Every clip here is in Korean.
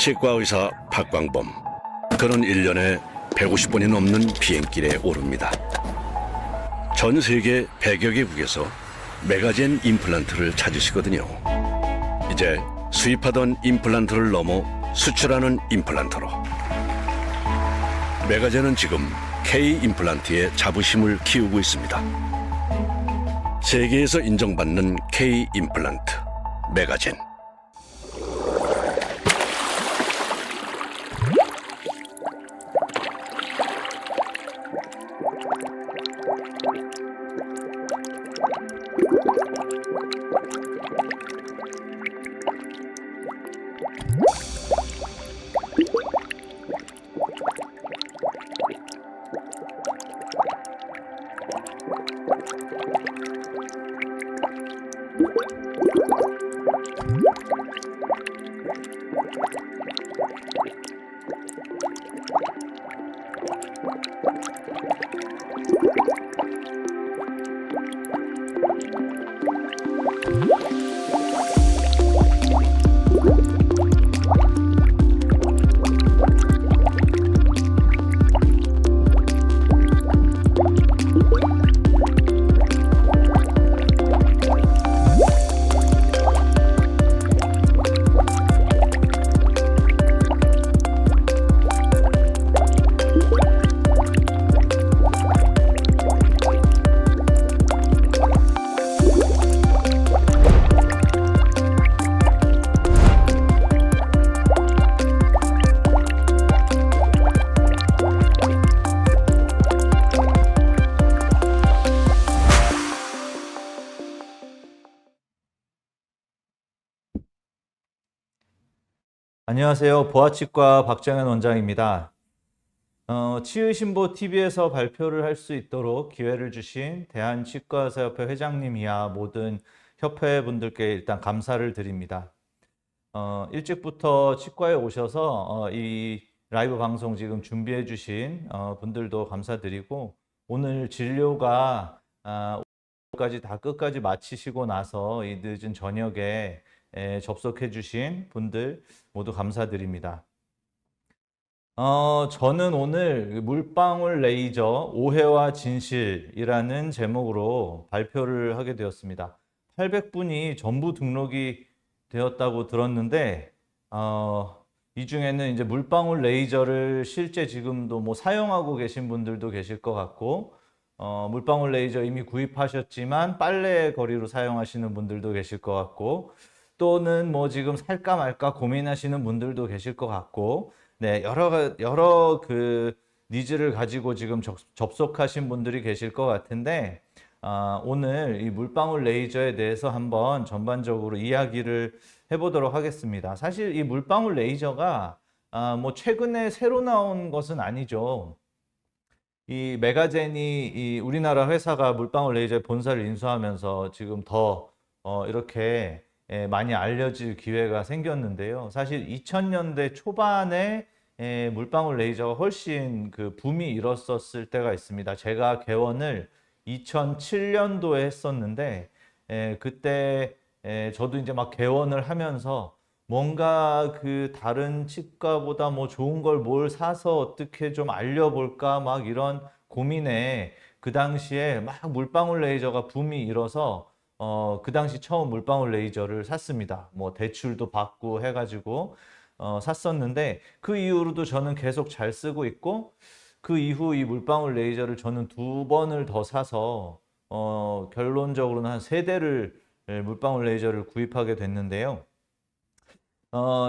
치과의사 박광범. 그는 1년에 150번이 넘는 비행길에 오릅니다. 전 세계 100여 개국에서 메가젠 임플란트를 찾으시거든요. 이제 수입하던 임플란트를 넘어 수출하는 임플란트로. 메가젠은 지금 K 임플란트의 자부심을 키우고 있습니다. 세계에서 인정받는 K 임플란트, 메가젠. 안녕하세요. 보아치과 박정현 원장입니다. 치의신보 TV에서 발표를 할 수 있도록 기회를 주신 대한치과의사협회 회장님 이하 모든 협회 분들께 일단 감사를 드립니다. 일찍부터 치과에 오셔서 이 라이브 방송 지금 준비해 주신 분들도 감사드리고, 오늘 진료가 끝까지 마치시고 나서 이 늦은 저녁에 접속해 주신 분들 모두 감사드립니다. 저는 오늘 물방울 레이저 오해와 진실이라는 제목으로 발표를 하게 되었습니다. 800분이 전부 등록이 되었다고 들었는데, 이 중에는 이제 물방울 레이저를 실제 지금도 뭐 사용하고 계신 분들도 계실 것 같고, 물방울 레이저 이미 구입하셨지만 빨래 거리로 사용하시는 분들도 계실 것 같고, 또는 뭐 지금 살까 말까 고민하시는 분들도 계실 것 같고, 네, 여러 그 니즈를 가지고 지금 접속하신 분들이 계실 것 같은데, 오늘 이 물방울 레이저에 대해서 한번 전반적으로 이야기를 해보도록 하겠습니다. 사실 이 물방울 레이저가 뭐 최근에 새로 나온 것은 아니죠. 이 메가젠이 이 우리나라 회사가 물방울 레이저의 본사를 인수하면서 지금 더 이렇게 많이 알려질 기회가 생겼는데요. 사실 2000년대 초반에 물방울 레이저가 훨씬 그 붐이 일었었을 때가 있습니다. 제가 개원을 2007년도에 했었는데, 그때 저도 이제 막 개원을 하면서 뭔가 그 다른 치과보다 뭐 좋은 걸 뭘 사서 어떻게 좀 알려볼까 막 이런 고민에, 그 당시에 막 물방울 레이저가 붐이 일어서 그 당시 처음 물방울 레이저를 샀습니다. 뭐 대출도 받고 해가지고 샀었는데, 그 이후로도 저는 계속 잘 쓰고 있고, 그 이후 이 물방울 레이저를 저는 2번을 더 사서 결론적으로는 한 3대를 물방울 레이저를 구입하게 됐는데요.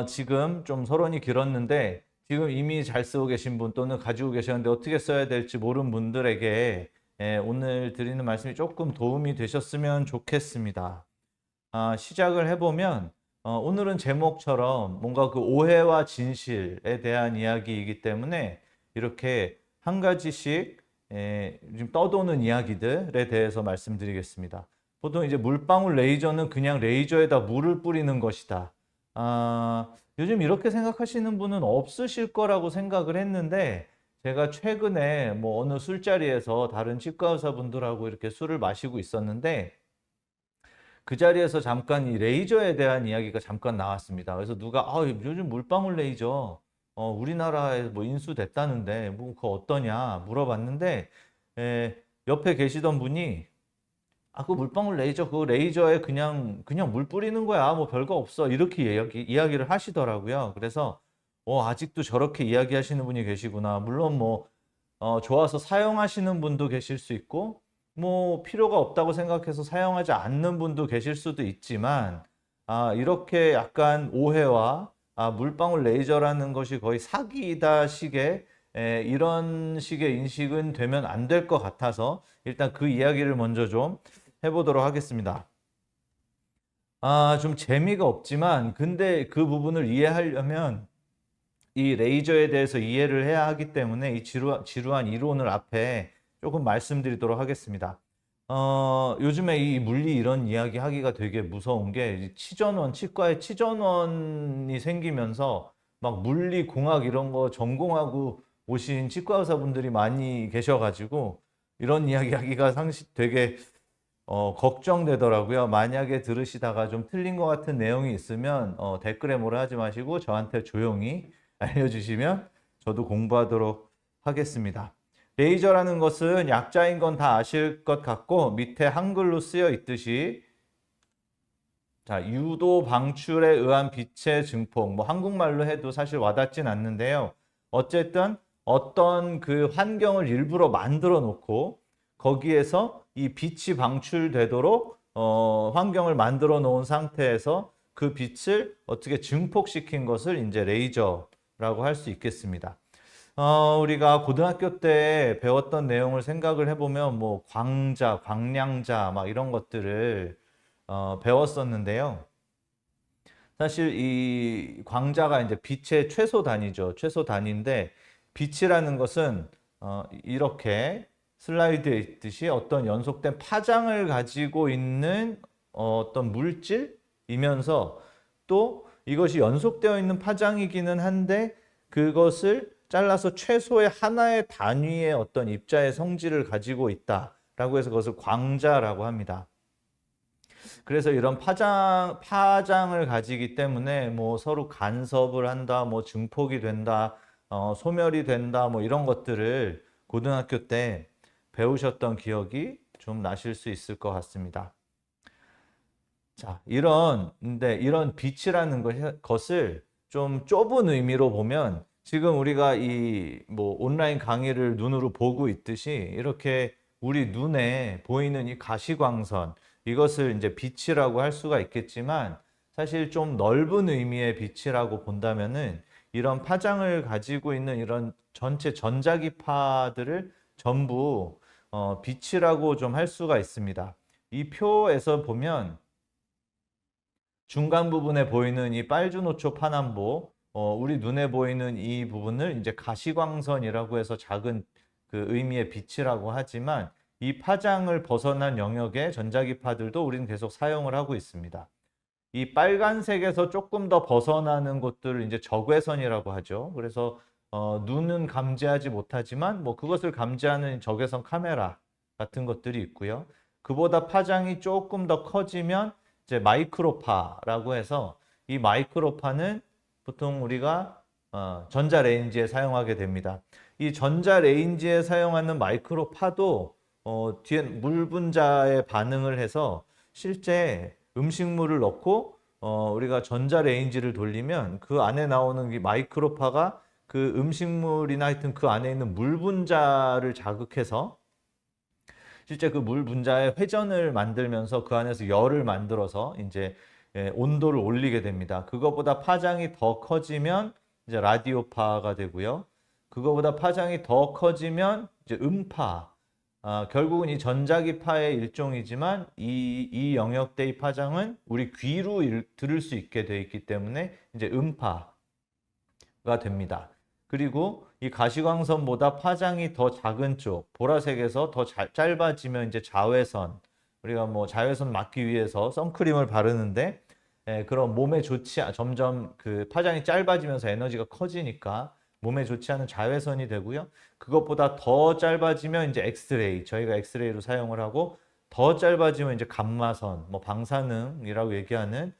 지금 좀 서론이 길었는데, 지금 이미 잘 쓰고 계신 분 또는 가지고 계셨는데 어떻게 써야 될지 모르는 분들에게 오늘 드리는 말씀이 조금 도움이 되셨으면 좋겠습니다. 시작을 해보면, 오늘은 제목처럼 뭔가 그 오해와 진실에 대한 이야기이기 때문에 이렇게 한 가지씩 지금 떠도는 이야기들에 대해서 말씀드리겠습니다. 보통 이제 물방울 레이저는 그냥 레이저에다 물을 뿌리는 것이다. 요즘 이렇게 생각하시는 분은 없으실 거라고 생각을 했는데, 제가 최근에 뭐 어느 술자리에서 다른 치과 의사분들하고 이렇게 술을 마시고 있었는데, 그 자리에서 잠깐 이 레이저에 대한 이야기가 잠깐 나왔습니다. 그래서 누가 요즘 물방울 레이저 우리나라에 뭐 인수됐다는데 뭐 그거 어떠냐 물어봤는데 옆에 계시던 분이 그 물방울 레이저 그거 레이저에 그냥 물 뿌리는 거야. 뭐 별거 없어. 이렇게 이야기를 하시더라고요. 그래서 아직도 저렇게 이야기하시는 분이 계시구나. 물론 뭐 좋아서 사용하시는 분도 계실 수 있고 뭐 필요가 없다고 생각해서 사용하지 않는 분도 계실 수도 있지만 이렇게 약간 오해와 물방울 레이저라는 것이 거의 사기이다 식의 이런 식의 인식은 되면 안 될 것 같아서 일단 그 이야기를 먼저 좀 해보도록 하겠습니다. 좀 재미가 없지만 근데 그 부분을 이해하려면 이 레이저에 대해서 이해를 해야 하기 때문에 이 지루한 이론을 앞에 조금 말씀드리도록 하겠습니다. 요즘에 이 물리 이런 이야기 하기가 되게 무서운 게 치과에 치전원이 생기면서 막 물리 공학 이런 거 전공하고 오신 치과 의사분들이 많이 계셔가지고 이런 이야기 하기가 되게 걱정되더라고요. 만약에 들으시다가 좀 틀린 것 같은 내용이 있으면 댓글에 뭐라 하지 마시고 저한테 조용히 알려주시면 저도 공부하도록 하겠습니다. 레이저라는 것은 약자인 건 다 아실 것 같고 밑에 한글로 쓰여 있듯이 유도 방출에 의한 빛의 증폭, 뭐 한국말로 해도 사실 와닿진 않는데요. 어쨌든 어떤 그 환경을 일부러 만들어 놓고 거기에서 이 빛이 방출되도록 환경을 만들어 놓은 상태에서 그 빛을 어떻게 증폭시킨 것을 이제 레이저라고 할 수 있겠습니다. 우리가 고등학교 때 배웠던 내용을 생각을 해보면 뭐 광자, 광량자 막 이런 것들을 배웠었는데요. 사실 이 광자가 이제 빛의 최소 단위죠. 최소 단위인데 빛이라는 것은 이렇게 슬라이드에 있듯이 어떤 연속된 파장을 가지고 있는 어떤 물질이면서 또 이것이 연속되어 있는 파장이기는 한데 그것을 잘라서 최소의 하나의 단위의 어떤 입자의 성질을 가지고 있다라고 해서 그것을 광자라고 합니다. 그래서 이런 파장을 가지기 때문에 뭐 서로 간섭을 한다, 뭐 증폭이 된다, 소멸이 된다, 뭐 이런 것들을 고등학교 때 배우셨던 기억이 좀 나실 수 있을 것 같습니다. 자, 이런 빛이라는 것을 좀 좁은 의미로 보면 지금 우리가 이 뭐 온라인 강의를 눈으로 보고 있듯이 이렇게 우리 눈에 보이는 이 가시광선 이것을 이제 빛이라고 할 수가 있겠지만 사실 좀 넓은 의미의 빛이라고 본다면은 이런 파장을 가지고 있는 이런 전체 전자기파들을 전부 빛이라고 좀 할 수가 있습니다. 이 표에서 보면 중간 부분에 보이는 이 빨주노초 파남보 우리 눈에 보이는 이 부분을 이제 가시광선이라고 해서 작은 그 의미의 빛이라고 하지만 이 파장을 벗어난 영역의 전자기파들도 우리는 계속 사용을 하고 있습니다. 이 빨간색에서 조금 더 벗어나는 곳들을 이제 적외선이라고 하죠. 그래서 눈은 감지하지 못하지만 뭐 그것을 감지하는 적외선 카메라 같은 것들이 있고요. 그보다 파장이 조금 더 커지면 이제 마이크로파라고 해서 이 마이크로파는 보통 우리가 전자레인지에 사용하게 됩니다. 이 전자레인지에 사용하는 마이크로파도 뒤에 물 분자에 반응을 해서 실제 음식물을 넣고 우리가 전자레인지를 돌리면 그 안에 나오는 이 마이크로파가 그 음식물이나 하여튼 그 안에 있는 물 분자를 자극해서 실제 그 물 분자의 회전을 만들면서 그 안에서 열을 만들어서 이제 온도를 올리게 됩니다. 그거보다 파장이 더 커지면 이제 라디오파가 되고요. 그거보다 파장이 더 커지면 이제 음파. 결국은 이 전자기파의 일종이지만 이 영역대의 파장은 우리 귀로 들을 수 있게 되어 있기 때문에 이제 음파가 됩니다. 그리고 이 가시광선보다 파장이 더 작은 쪽 보라색에서 더 짧아지면 이제 자외선. 우리가 뭐 자외선 막기 위해서 선크림을 바르는데 그런 몸에 점점 그 파장이 짧아지면서 에너지가 커지니까 몸에 좋지 않은 자외선이 되고요. 그것보다 더 짧아지면 이제 엑스레이, 저희가 엑스레이로 사용을 하고 더 짧아지면 이제 감마선, 뭐 방사능이라고 얘기하는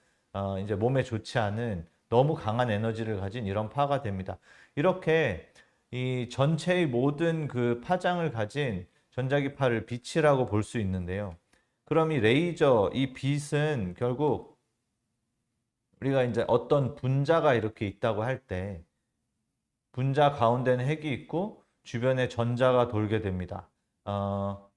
이제 몸에 좋지 않은 너무 강한 에너지를 가진 이런 파가 됩니다. 이렇게 이 전체의 모든 그 파장을 가진 전자기파를 빛이라고 볼 수 있는데요. 그럼 이 레이저, 이 빛은 결국 우리가 이제 어떤 분자가 이렇게 있다고 할 때 분자 가운데는 핵이 있고 주변에 전자가 돌게 됩니다.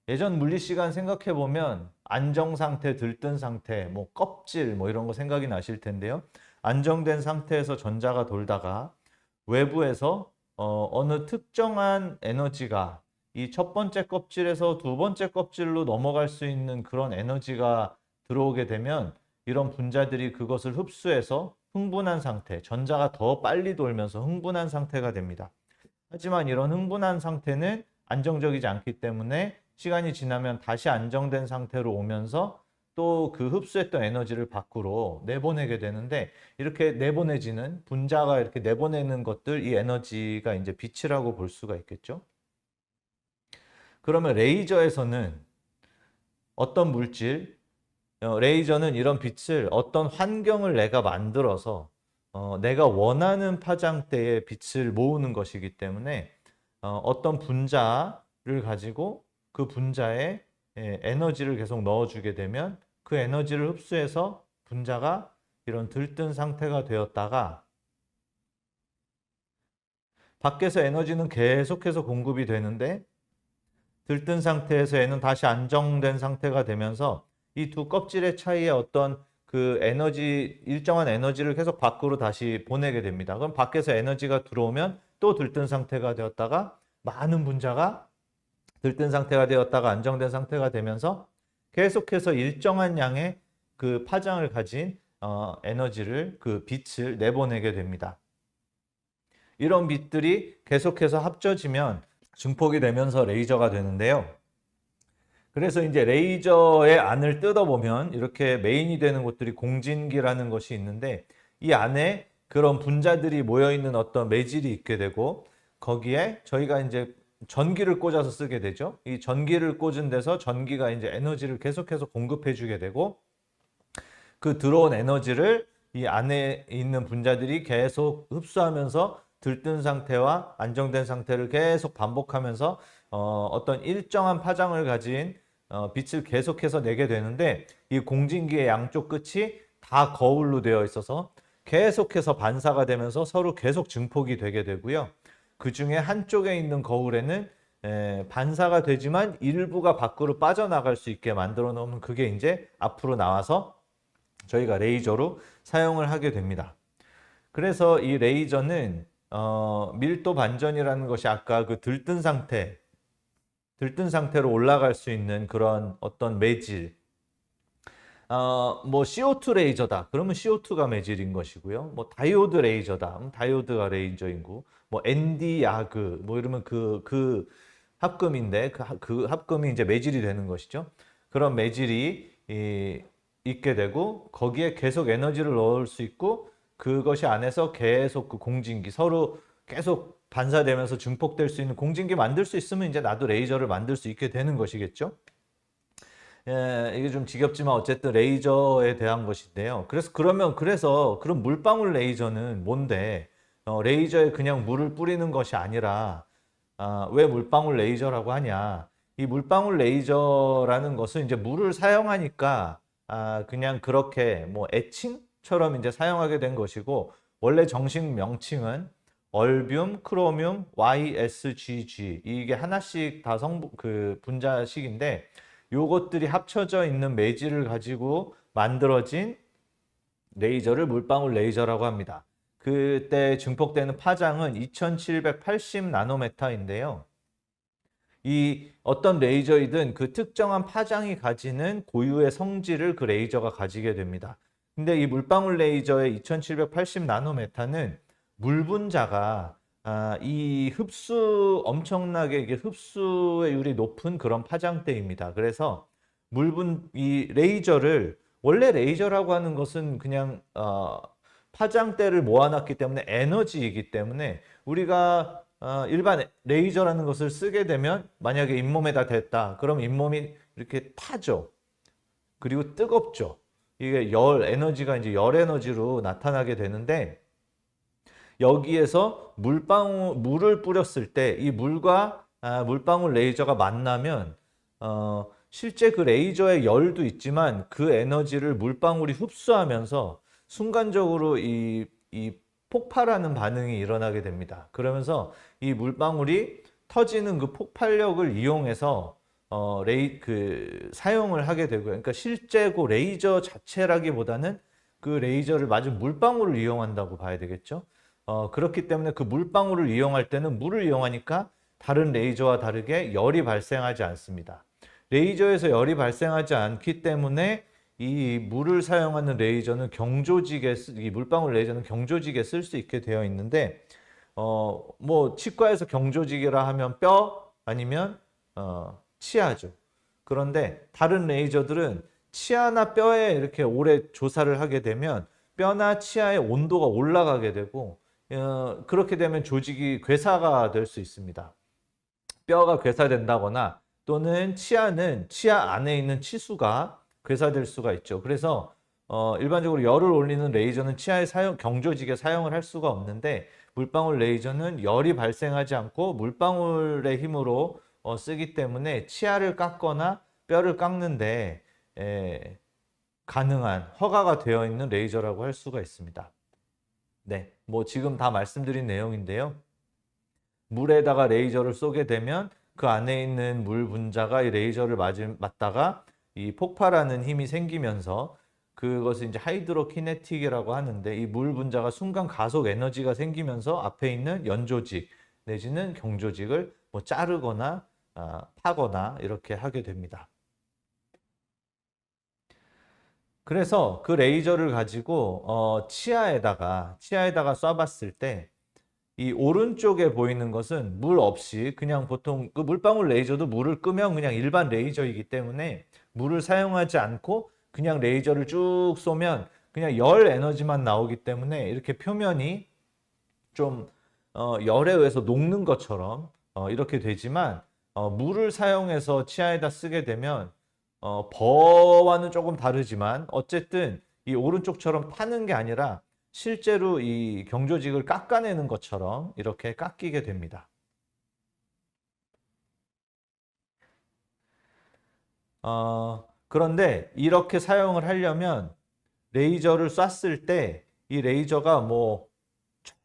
예전 물리 시간 생각해 보면 안정 상태, 들뜬 상태, 뭐 껍질 뭐 이런 거 생각이 나실 텐데요. 안정된 상태에서 전자가 돌다가 외부에서 어느 특정한 에너지가 이 첫 번째 껍질에서 두 번째 껍질로 넘어갈 수 있는 그런 에너지가 들어오게 되면 이런 분자들이 그것을 흡수해서 흥분한 상태, 전자가 더 빨리 돌면서 흥분한 상태가 됩니다. 하지만 이런 흥분한 상태는 안정적이지 않기 때문에 시간이 지나면 다시 안정된 상태로 오면서 또 그 흡수했던 에너지를 밖으로 내보내게 되는데, 이렇게 내보내지는 분자가 이렇게 내보내는 것들, 이 에너지가 이제 빛이라고 볼 수가 있겠죠. 그러면 레이저에서는 어떤 물질, 레이저는 이런 빛을 어떤 환경을 내가 만들어서 내가 원하는 파장대의 빛을 모으는 것이기 때문에 어떤 분자를 가지고 그 분자에 에너지를 계속 넣어주게 되면 그 에너지를 흡수해서 분자가 이런 들뜬 상태가 되었다가 밖에서 에너지는 계속해서 공급이 되는데 들뜬 상태에서 얘는 다시 안정된 상태가 되면서 이 두 껍질의 차이에 어떤 그 에너지, 일정한 에너지를 계속 밖으로 다시 보내게 됩니다. 그럼 밖에서 에너지가 들어오면 또 들뜬 상태가 되었다가 많은 분자가 들뜬 상태가 되었다가 안정된 상태가 되면서 계속해서 일정한 양의 그 파장을 가진 에너지를, 그 빛을 내보내게 됩니다. 이런 빛들이 계속해서 합쳐지면 증폭이 되면서 레이저가 되는데요. 그래서 이제 레이저의 안을 뜯어보면 이렇게 메인이 되는 곳들이 공진기라는 것이 있는데, 이 안에 그런 분자들이 모여있는 어떤 매질이 있게 되고, 거기에 저희가 이제 전기를 꽂아서 쓰게 되죠. 이 전기를 꽂은 데서 전기가 이제 에너지를 계속해서 공급해 주게 되고, 그 들어온 에너지를 이 안에 있는 분자들이 계속 흡수하면서 들뜬 상태와 안정된 상태를 계속 반복하면서 어떤 일정한 파장을 가진 빛을 계속해서 내게 되는데, 이 공진기의 양쪽 끝이 다 거울로 되어 있어서 계속해서 반사가 되면서 서로 계속 증폭이 되게 되고요. 그 중에 한쪽에 있는 거울에는 반사가 되지만 일부가 밖으로 빠져나갈 수 있게 만들어 놓으면 그게 이제 앞으로 나와서 저희가 레이저로 사용을 하게 됩니다. 그래서 이 레이저는 밀도 반전이라는 것이 아까 그 들뜬 상태로 올라갈 수 있는 그런 어떤 매질, 뭐 CO2 레이저다 그러면 CO2가 매질인 것이고요. 뭐 다이오드 레이저다, 다이오드가 레이저이고, 뭐 ND 야그 뭐 이러면 그 합금인데 그 합금이 이제 매질이 되는 것이죠. 그런 매질이 있게 되고 거기에 계속 에너지를 넣을 수 있고, 그것이 안에서 계속 그 공진기 서로 계속 반사되면서 증폭될 수 있는 공진기 만들 수 있으면 이제 나도 레이저를 만들 수 있게 되는 것이겠죠. 이게 좀 지겹지만 어쨌든 레이저에 대한 것인데요. 그래서 그런 물방울 레이저는 뭔데? 레이저에 그냥 물을 뿌리는 것이 아니라 왜 물방울 레이저라고 하냐? 이 물방울 레이저라는 것은 이제 물을 사용하니까 그냥 그렇게 뭐 애칭처럼 이제 사용하게 된 것이고, 원래 정식 명칭은 얼뷸, 크로뷸, YSGG, 이게 하나씩 다 그 분자식인데, 요것들이 합쳐져 있는 매질을 가지고 만들어진 레이저를 물방울 레이저라고 합니다. 그때 증폭되는 파장은 2780 나노메타인데요. 이 어떤 레이저이든 그 특정한 파장이 가지는 고유의 성질을 그 레이저가 가지게 됩니다. 근데 이 물방울 레이저의 2780 나노메타는 물 분자가 이 엄청나게 이게 흡수율이 높은 그런 파장대입니다. 그래서 이 레이저를, 원래 레이저라고 하는 것은 그냥 파장대를 모아놨기 때문에 에너지이기 때문에 우리가 일반 레이저라는 것을 쓰게 되면 만약에 잇몸에다 댔다. 그럼 잇몸이 이렇게 타죠. 그리고 뜨겁죠. 이게 에너지가 이제 열 에너지로 나타나게 되는데, 여기에서 물을 뿌렸을 때 이 물과 물방울 레이저가 만나면 실제 그 레이저의 열도 있지만 그 에너지를 물방울이 흡수하면서 순간적으로 이 폭발하는 반응이 일어나게 됩니다. 그러면서 이 물방울이 터지는 그 폭발력을 이용해서 사용을 하게 되고요. 그러니까 실제 그 레이저 자체라기보다는 그 레이저를 맞은 물방울을 이용한다고 봐야 되겠죠. 그렇기 때문에 그 물방울을 이용할 때는 물을 이용하니까 다른 레이저와 다르게 열이 발생하지 않습니다. 레이저에서 열이 발생하지 않기 때문에 이 물을 사용하는 레이저는 이 물방울 레이저는 경조직에 쓸 수 있게 되어 있는데, 뭐 치과에서 경조직이라 하면 뼈 아니면 치아죠. 그런데 다른 레이저들은 치아나 뼈에 이렇게 오래 조사를 하게 되면 뼈나 치아의 온도가 올라가게 되고, 그렇게 되면 조직이 괴사가 될 수 있습니다. 뼈가 괴사된다거나 또는 치아는 치아 안에 있는 치수가 괴사될 수가 있죠. 그래서 일반적으로 열을 올리는 레이저는 치아의 경조직에 사용을 할 수가 없는데, 물방울 레이저는 열이 발생하지 않고 물방울의 힘으로 쓰기 때문에 치아를 깎거나 뼈를 깎는데 가능한 허가가 되어 있는 레이저라고 할 수가 있습니다. 네, 뭐 지금 다 말씀드린 내용인데요. 물에다가 레이저를 쏘게 되면 그 안에 있는 물 분자가 이 레이저를 맞다가 이 폭발하는 힘이 생기면서, 그것을 이제 하이드로키네틱이라고 하는데, 이 물 분자가 순간 가속 에너지가 생기면서 앞에 있는 연조직 내지는 경조직을 뭐 자르거나 파거나 이렇게 하게 됩니다. 그래서 그 레이저를 가지고 치아에다가 쏴봤을 때 이 오른쪽에 보이는 것은 물 없이 그냥 보통 그 물방울 레이저도 물을 끄면 그냥 일반 레이저이기 때문에 물을 사용하지 않고 그냥 레이저를 쭉 쏘면 그냥 열 에너지만 나오기 때문에 이렇게 표면이 좀 열에 의해서 녹는 것처럼 이렇게 되지만, 물을 사용해서 치아에다 쓰게 되면 버와는 조금 다르지만 어쨌든 이 오른쪽처럼 타는 게 아니라 실제로 이 경조직을 깎아내는 것처럼 이렇게 깎이게 됩니다. 그런데 이렇게 사용을 하려면 레이저를 쐈을 때 이 레이저가 뭐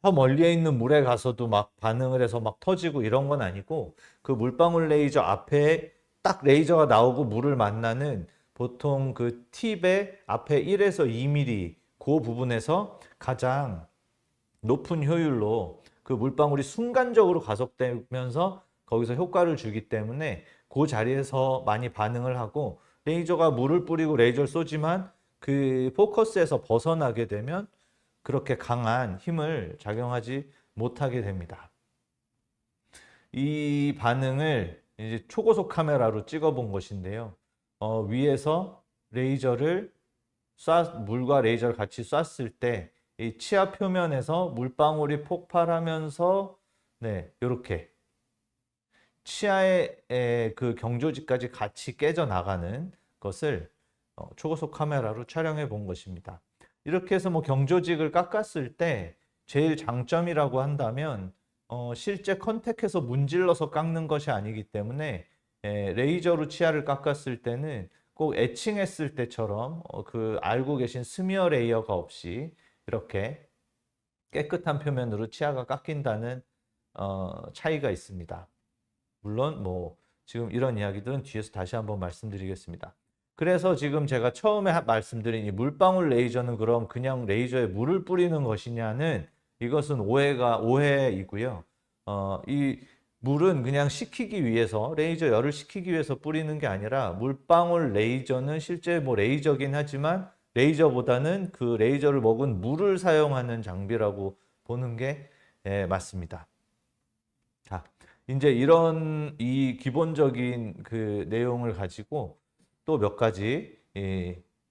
저 멀리에 있는 물에 가서도 막 반응을 해서 막 터지고 이런 건 아니고, 그 물방울 레이저 앞에 딱 레이저가 나오고 물을 만나는 보통 그 팁의 앞에 1에서 2mm 그 부분에서 가장 높은 효율로 그 물방울이 순간적으로 가속되면서 거기서 효과를 주기 때문에 그 자리에서 많이 반응을 하고, 레이저가 물을 뿌리고 레이저를 쏘지만 그 포커스에서 벗어나게 되면 그렇게 강한 힘을 작용하지 못하게 됩니다. 이 반응을 이제 초고속 카메라로 찍어 본 것인데요. 위에서 물과 레이저를 같이 쐈을 때 이 치아 표면에서 물방울이 폭발하면서 이렇게 치아의 그 경조직까지 같이 깨져 나가는 것을 초고속 카메라로 촬영해 본 것입니다. 이렇게 해서 뭐 경조직을 깎았을 때 제일 장점이라고 한다면 실제 컨택해서 문질러서 깎는 것이 아니기 때문에 레이저로 치아를 깎았을 때는 꼭 에칭했을 때처럼 그 알고 계신 스미어 레이어가 없이 이렇게 깨끗한 표면으로 치아가 깎인다는 차이가 있습니다. 물론 뭐 지금 이런 이야기들은 뒤에서 다시 한번 말씀드리겠습니다. 그래서 지금 제가 처음에 말씀드린 이 물방울 레이저는 그럼 그냥 레이저에 물을 뿌리는 것이냐는, 이것은 오해이고요. 이 물은 그냥 식히기 위해서, 레이저 열을 식히기 위해서 뿌리는 게 아니라, 물방울 레이저는 실제 뭐 레이저긴 하지만 레이저보다는 그 레이저를 먹은 물을 사용하는 장비라고 보는 게 맞습니다. 자, 이제 이 기본적인 그 내용을 가지고 또 몇 가지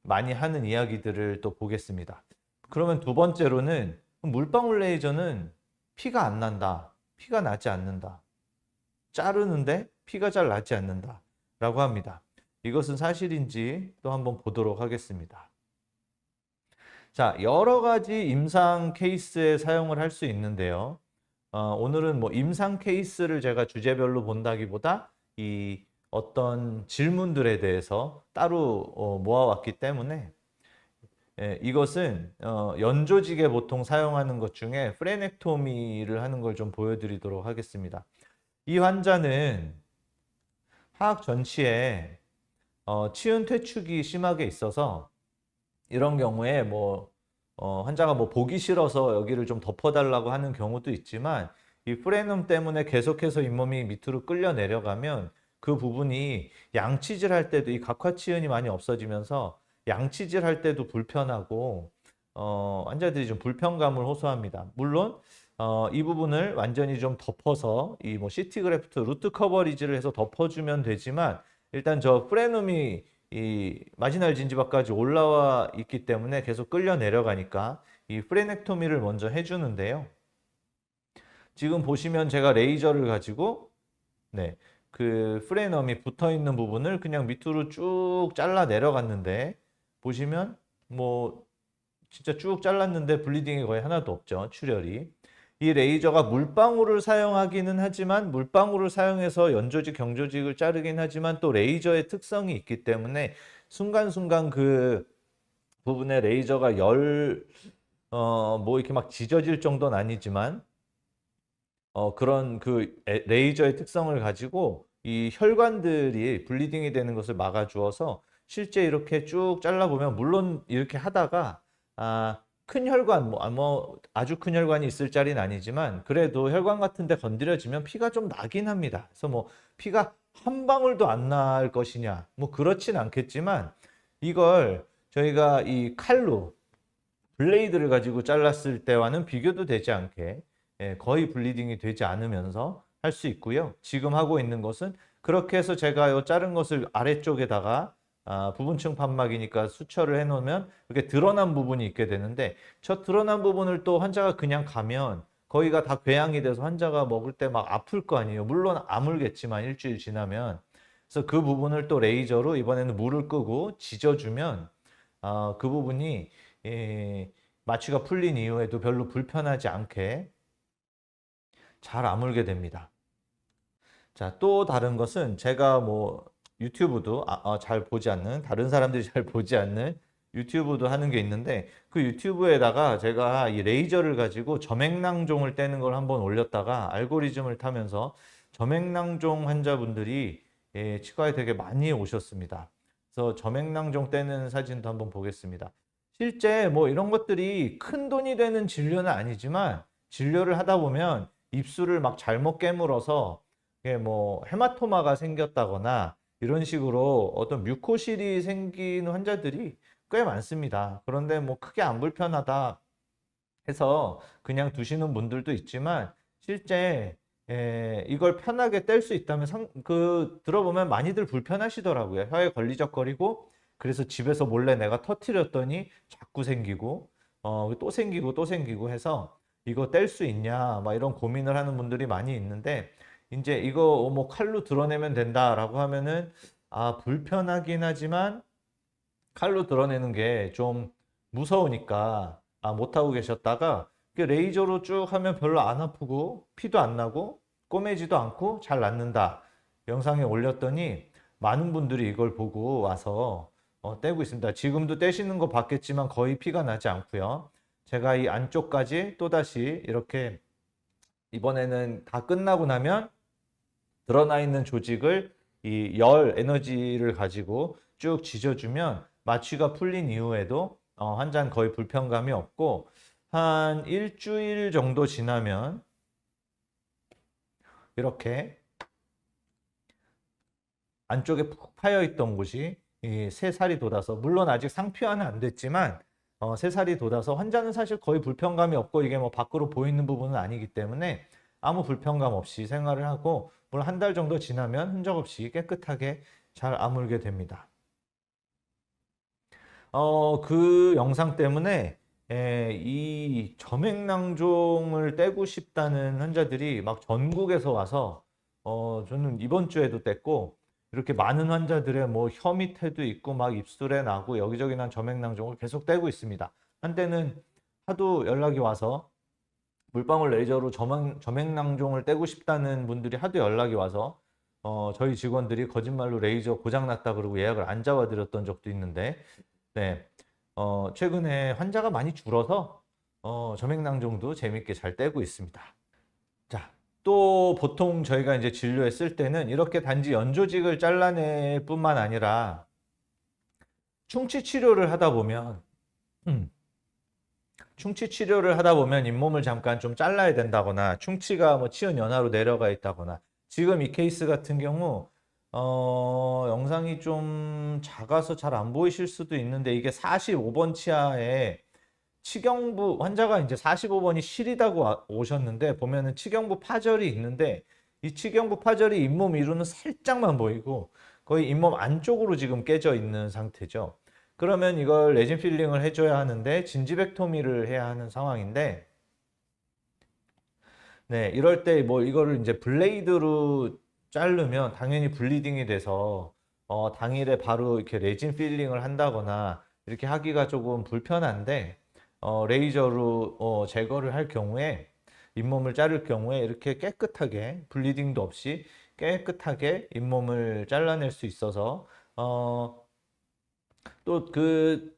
많이 하는 이야기들을 또 보겠습니다. 그러면 두 번째로는 물방울 레이저는 피가 안 난다, 피가 나지 않는다, 자르는데 피가 잘 나지 않는다 라고 합니다. 이것은 사실인지 또 한번 보도록 하겠습니다. 자, 여러 가지 임상 케이스에 사용을 할 수 있는데요. 오늘은 뭐 임상 케이스를 제가 주제별로 본다기보다 이 어떤 질문들에 대해서 따로 모아왔기 때문에 이것은 연조직에 보통 사용하는 것 중에 프레넥토미를 하는 걸 좀 보여드리도록 하겠습니다. 이 환자는 하악 전치에 치은 퇴축이 심하게 있어서 이런 경우에 뭐 환자가 뭐 보기 싫어서 여기를 좀 덮어달라고 하는 경우도 있지만 이 프레넘 때문에 계속해서 잇몸이 밑으로 끌려 내려가면 그 부분이 양치질 할 때도 이 각화치은이 많이 없어지면서 양치질 할 때도 불편하고 환자들이 좀 불편감을 호소합니다. 물론 이 부분을 완전히 좀 덮어서 이 뭐 CT 그래프트 루트 커버리지를 해서 덮어주면 되지만 일단 저 프레눔이 이 마지날 진지박까지 올라와 있기 때문에 계속 끌려 내려가니까 이 프레넥토미를 먼저 해주는데요. 지금 보시면 제가 레이저를 가지고 그 프레넘이 붙어 있는 부분을 그냥 밑으로 쭉 잘라 내려갔는데 보시면 뭐 진짜 쭉 잘랐는데 블리딩이 거의 하나도 없죠. 출혈이. 이 레이저가 물방울을 사용하기는 하지만 물방울을 사용해서 연조직, 경조직을 자르긴 하지만 또 레이저의 특성이 있기 때문에 순간순간 그 부분에 레이저가 뭐 이렇게 막 지져질 정도는 아니지만 그런 그 레이저의 특성을 가지고 이 혈관들이 블리딩이 되는 것을 막아주어서 실제 이렇게 쭉 잘라보면 물론 이렇게 하다가 큰 혈관, 뭐 아주 큰 혈관이 있을 자리는 아니지만 그래도 혈관 같은 데 건드려지면 피가 좀 나긴 합니다. 그래서 뭐 피가 한 방울도 안 날 것이냐 뭐 그렇진 않겠지만 이걸 저희가 이 칼로 블레이드를 가지고 잘랐을 때와는 비교도 되지 않게 거의 블리딩이 되지 않으면서 할 수 있고요. 지금 하고 있는 것은 그렇게 해서 제가 요 자른 것을 아래쪽에다가 부분층 판막이니까 수처를 해놓으면 이렇게 드러난 부분이 있게 되는데 저 드러난 부분을 또 환자가 그냥 가면 거기가 다 궤양이 돼서 환자가 먹을 때 막 아플 거 아니에요. 물론 아물겠지만 일주일 지나면. 그래서 그 부분을 또 레이저로 이번에는 물을 끄고 지져주면 그 부분이 마취가 풀린 이후에도 별로 불편하지 않게 잘 아물게 됩니다. 자, 또 다른 것은 제가 뭐 유튜브도 잘 보지 않는 다른 사람들이 잘 보지 않는 유튜브도 하는 게 있는데 그 유튜브에다가 제가 이 레이저를 가지고 점액낭종을 떼는 걸 한번 올렸다가 알고리즘을 타면서 점액낭종 환자분들이 치과에 되게 많이 오셨습니다. 그래서 점액낭종 떼는 사진도 한번 보겠습니다. 실제 뭐 이런 것들이 큰 돈이 되는 진료는 아니지만 진료를 하다 보면 입술을 막 잘못 깨물어서 이게 뭐 헤마토마가 생겼다거나 이런 식으로 어떤 뮤코실이 생기는 환자들이 꽤 많습니다. 그런데 뭐 크게 안 불편하다 해서 그냥 두시는 분들도 있지만 실제 이걸 편하게 뗄 수 있다면 들어보면 많이들 불편하시더라고요. 혀에 걸리적거리고 그래서 집에서 몰래 내가 터트렸더니 자꾸 생기고 또 생기고 또 생기고 해서 이거 뗄 수 있냐 막 이런 고민을 하는 분들이 많이 있는데 이제 이거 뭐 칼로 드러내면 된다라고 하면은 불편하긴 하지만 칼로 드러내는 게 좀 무서우니까 못하고 계셨다가 레이저로 쭉 하면 별로 안 아프고 피도 안 나고 꼬매지도 않고 잘 낫는다 영상에 올렸더니 많은 분들이 이걸 보고 와서 떼고 있습니다. 지금도 떼시는 거 봤겠지만 거의 피가 나지 않고요. 제가 이 안쪽까지 또다시 이렇게 이번에는 다 끝나고 나면 드러나 있는 조직을 이 열 에너지를 가지고 쭉 지져주면 마취가 풀린 이후에도 환자는 거의 불편감이 없고 한 일주일 정도 지나면 이렇게 안쪽에 푹 파여 있던 곳이 새살이 돋아서 물론 아직 상피화는 안 됐지만 새살이 돋아서 환자는 사실 거의 불편감이 없고 이게 뭐 밖으로 보이는 부분은 아니기 때문에 아무 불편감 없이 생활을 하고 물론 한 달 정도 지나면 흔적 없이 깨끗하게 잘 아물게 됩니다. 그 영상 때문에 이 점액낭종을 떼고 싶다는 환자들이 막 전국에서 와서 저는 이번 주에도 뗐고 이렇게 많은 환자들의 뭐 혀 밑에도 있고 막 입술에 나고 여기저기 난 점액낭종을 계속 떼고 있습니다. 한때는 하도 연락이 와서 물방울 레이저로 점액낭종을 떼고 싶다는 분들이 하도 연락이 와서 저희 직원들이 거짓말로 레이저 고장났다 그러고 예약을 안 잡아드렸던 적도 있는데, 네, 최근에 환자가 많이 줄어서 점액낭종도 재밌게 잘 떼고 있습니다. 자, 또 보통 저희가 이제 진료했을 때는 이렇게 단지 연조직을 잘라낼 뿐만 아니라 충치 치료를 하다 보면 잇몸을 잠깐 좀 잘라야 된다거나 충치가 뭐 치은 연화로 내려가 있다거나, 지금 이 케이스 같은 경우 영상이 좀 작아서 잘 안 보이실 수도 있는데, 이게 45번 치아에 치경부 환자가 이제 45번이 시리다고 오셨는데, 보면은 치경부 파절이 있는데 이 치경부 파절이 잇몸 위로는 살짝만 보이고 거의 잇몸 안쪽으로 지금 깨져 있는 상태죠. 그러면 이걸 레진 필링을 해줘야 하는데 진지백토미를 해야 하는 상황인데, 네, 이럴 때 뭐 이거를 이제 블레이드로 자르면 당연히 블리딩이 돼서 당일에 바로 이렇게 레진 필링을 한다거나 이렇게 하기가 조금 불편한데, 레이저로 제거를 할 경우에, 잇몸을 자를 경우에 이렇게 깨끗하게 블리딩도 없이 깨끗하게 잇몸을 잘라낼 수 있어서 또 그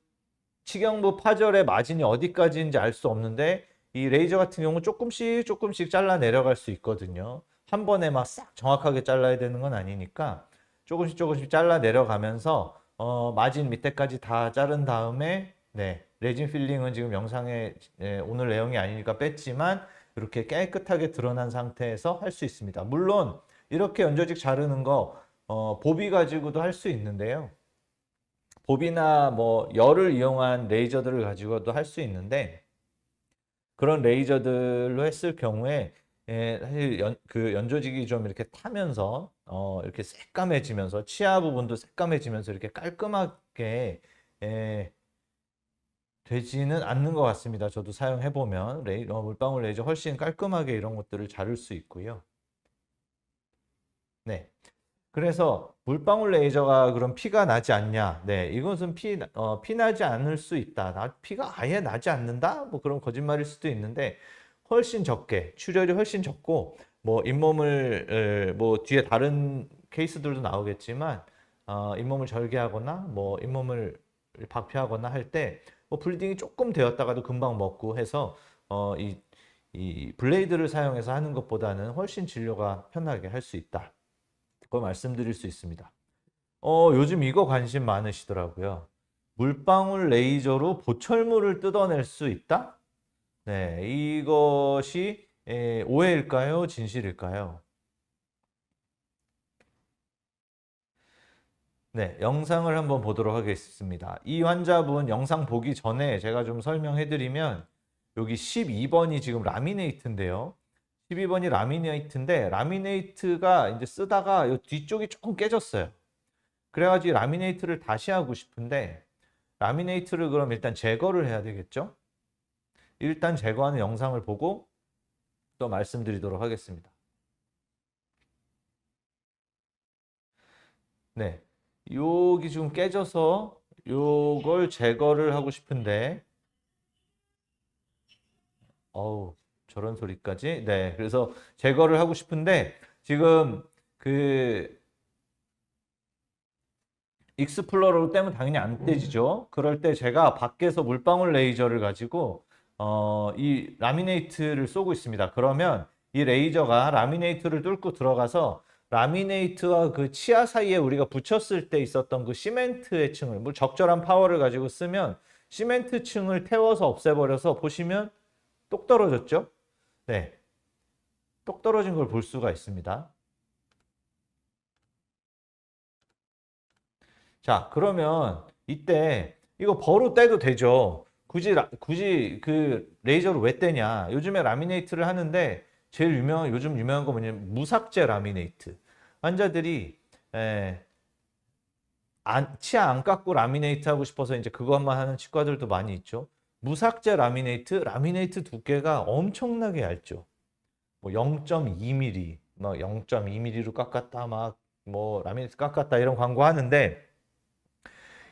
치경부 파절의 마진이 어디까지인지 알 수 없는데, 이 레이저 같은 경우 조금씩 잘라 내려갈 수 있거든요. 한 번에 막 싹 정확하게 잘라야 되는 건 아니니까 조금씩 잘라 내려가면서 마진 밑에까지 다 자른 다음에, 네, 레진 필링은 지금 영상에 오늘 내용이 아니니까 뺐지만 이렇게 깨끗하게 드러난 상태에서 할 수 있습니다. 물론 이렇게 연조직 자르는 거 보비 가지고도 할 수 있는데요. 보비나 뭐 열을 이용한 레이저들을 가지고도 할 수 있는데, 그런 레이저들로 했을 경우에 사실 그 연조직이 좀 이렇게 타면서 이렇게 새까매지면서 치아 부분도 새까매지면서 이렇게 깔끔하게 되지는 않는 것 같습니다. 저도 사용해 보면 물방울 레이저 훨씬 깔끔하게 이런 것들을 자를 수 있고요. 네. 그래서 물방울 레이저가 그럼 피가 나지 않냐? 네, 이것은 피 나지 않을 수 있다. 피가 아예 나지 않는다? 뭐 그런 거짓말일 수도 있는데, 훨씬 적게, 출혈이 훨씬 적고, 뭐 잇몸을 뭐 뒤에 다른 케이스들도 나오겠지만 잇몸을 절개하거나 뭐 잇몸을 박피하거나 할 때 뭐 블리딩이 조금 되었다가도 금방 먹고 해서 이 블레이드를 사용해서 하는 것보다는 훨씬 진료가 편하게 할 수 있다. 그걸 말씀드릴 수 있습니다. 요즘 이거 관심 많으시더라고요. 물방울 레이저로 보철물을 뜯어낼 수 있다? 네, 이것이 오해일까요? 진실일까요? 네, 영상을 한번 보도록 하겠습니다. 이 환자분 영상 보기 전에 제가 좀 설명해 드리면, 여기 12번이 지금 라미네이트인데요. 12번이 라미네이트인데, 라미네이트가 이제 쓰다가 이 뒤쪽이 조금 깨졌어요. 그래가지고 라미네이트를 다시 하고 싶은데, 라미네이트를 그럼 일단 제거를 해야 되겠죠? 일단 제거하는 영상을 보고 또 말씀드리도록 하겠습니다. 네, 여기 지금 깨져서 요걸 제거를 하고 싶은데, 어우, 저런 소리까지. 네, 그래서 제거를 하고 싶은데 지금 그 익스플로러로 떼면 당연히 안 떼지죠. 그럴 때 제가 밖에서 물방울 레이저를 가지고 이 라미네이트를 쏘고 있습니다. 그러면 이 레이저가 라미네이트를 뚫고 들어가서 라미네이트와 그 치아 사이에 우리가 붙였을 때 있었던 그 시멘트의 층을, 뭐 적절한 파워를 가지고 쓰면 시멘트 층을 태워서 없애버려서, 보시면 똑 떨어졌죠? 네, 똑 떨어진 걸 볼 수가 있습니다. 자, 그러면 이때 이거 버로 떼도 되죠. 굳이 그 레이저를 왜 떼냐? 요즘에 라미네이트를 하는데 제일 요즘 유명한 거 뭐냐면 무삭제 라미네이트. 환자들이 치아 안 깎고 라미네이트 하고 싶어서 이제 그것만 하는 치과들도 많이 있죠. 무삭제 라미네이트 두께가 엄청나게 얇죠. 뭐 0.2mm, 막 0.2mm로 깎았다, 막 뭐 라미네이트 깎았다 이런 광고 하는데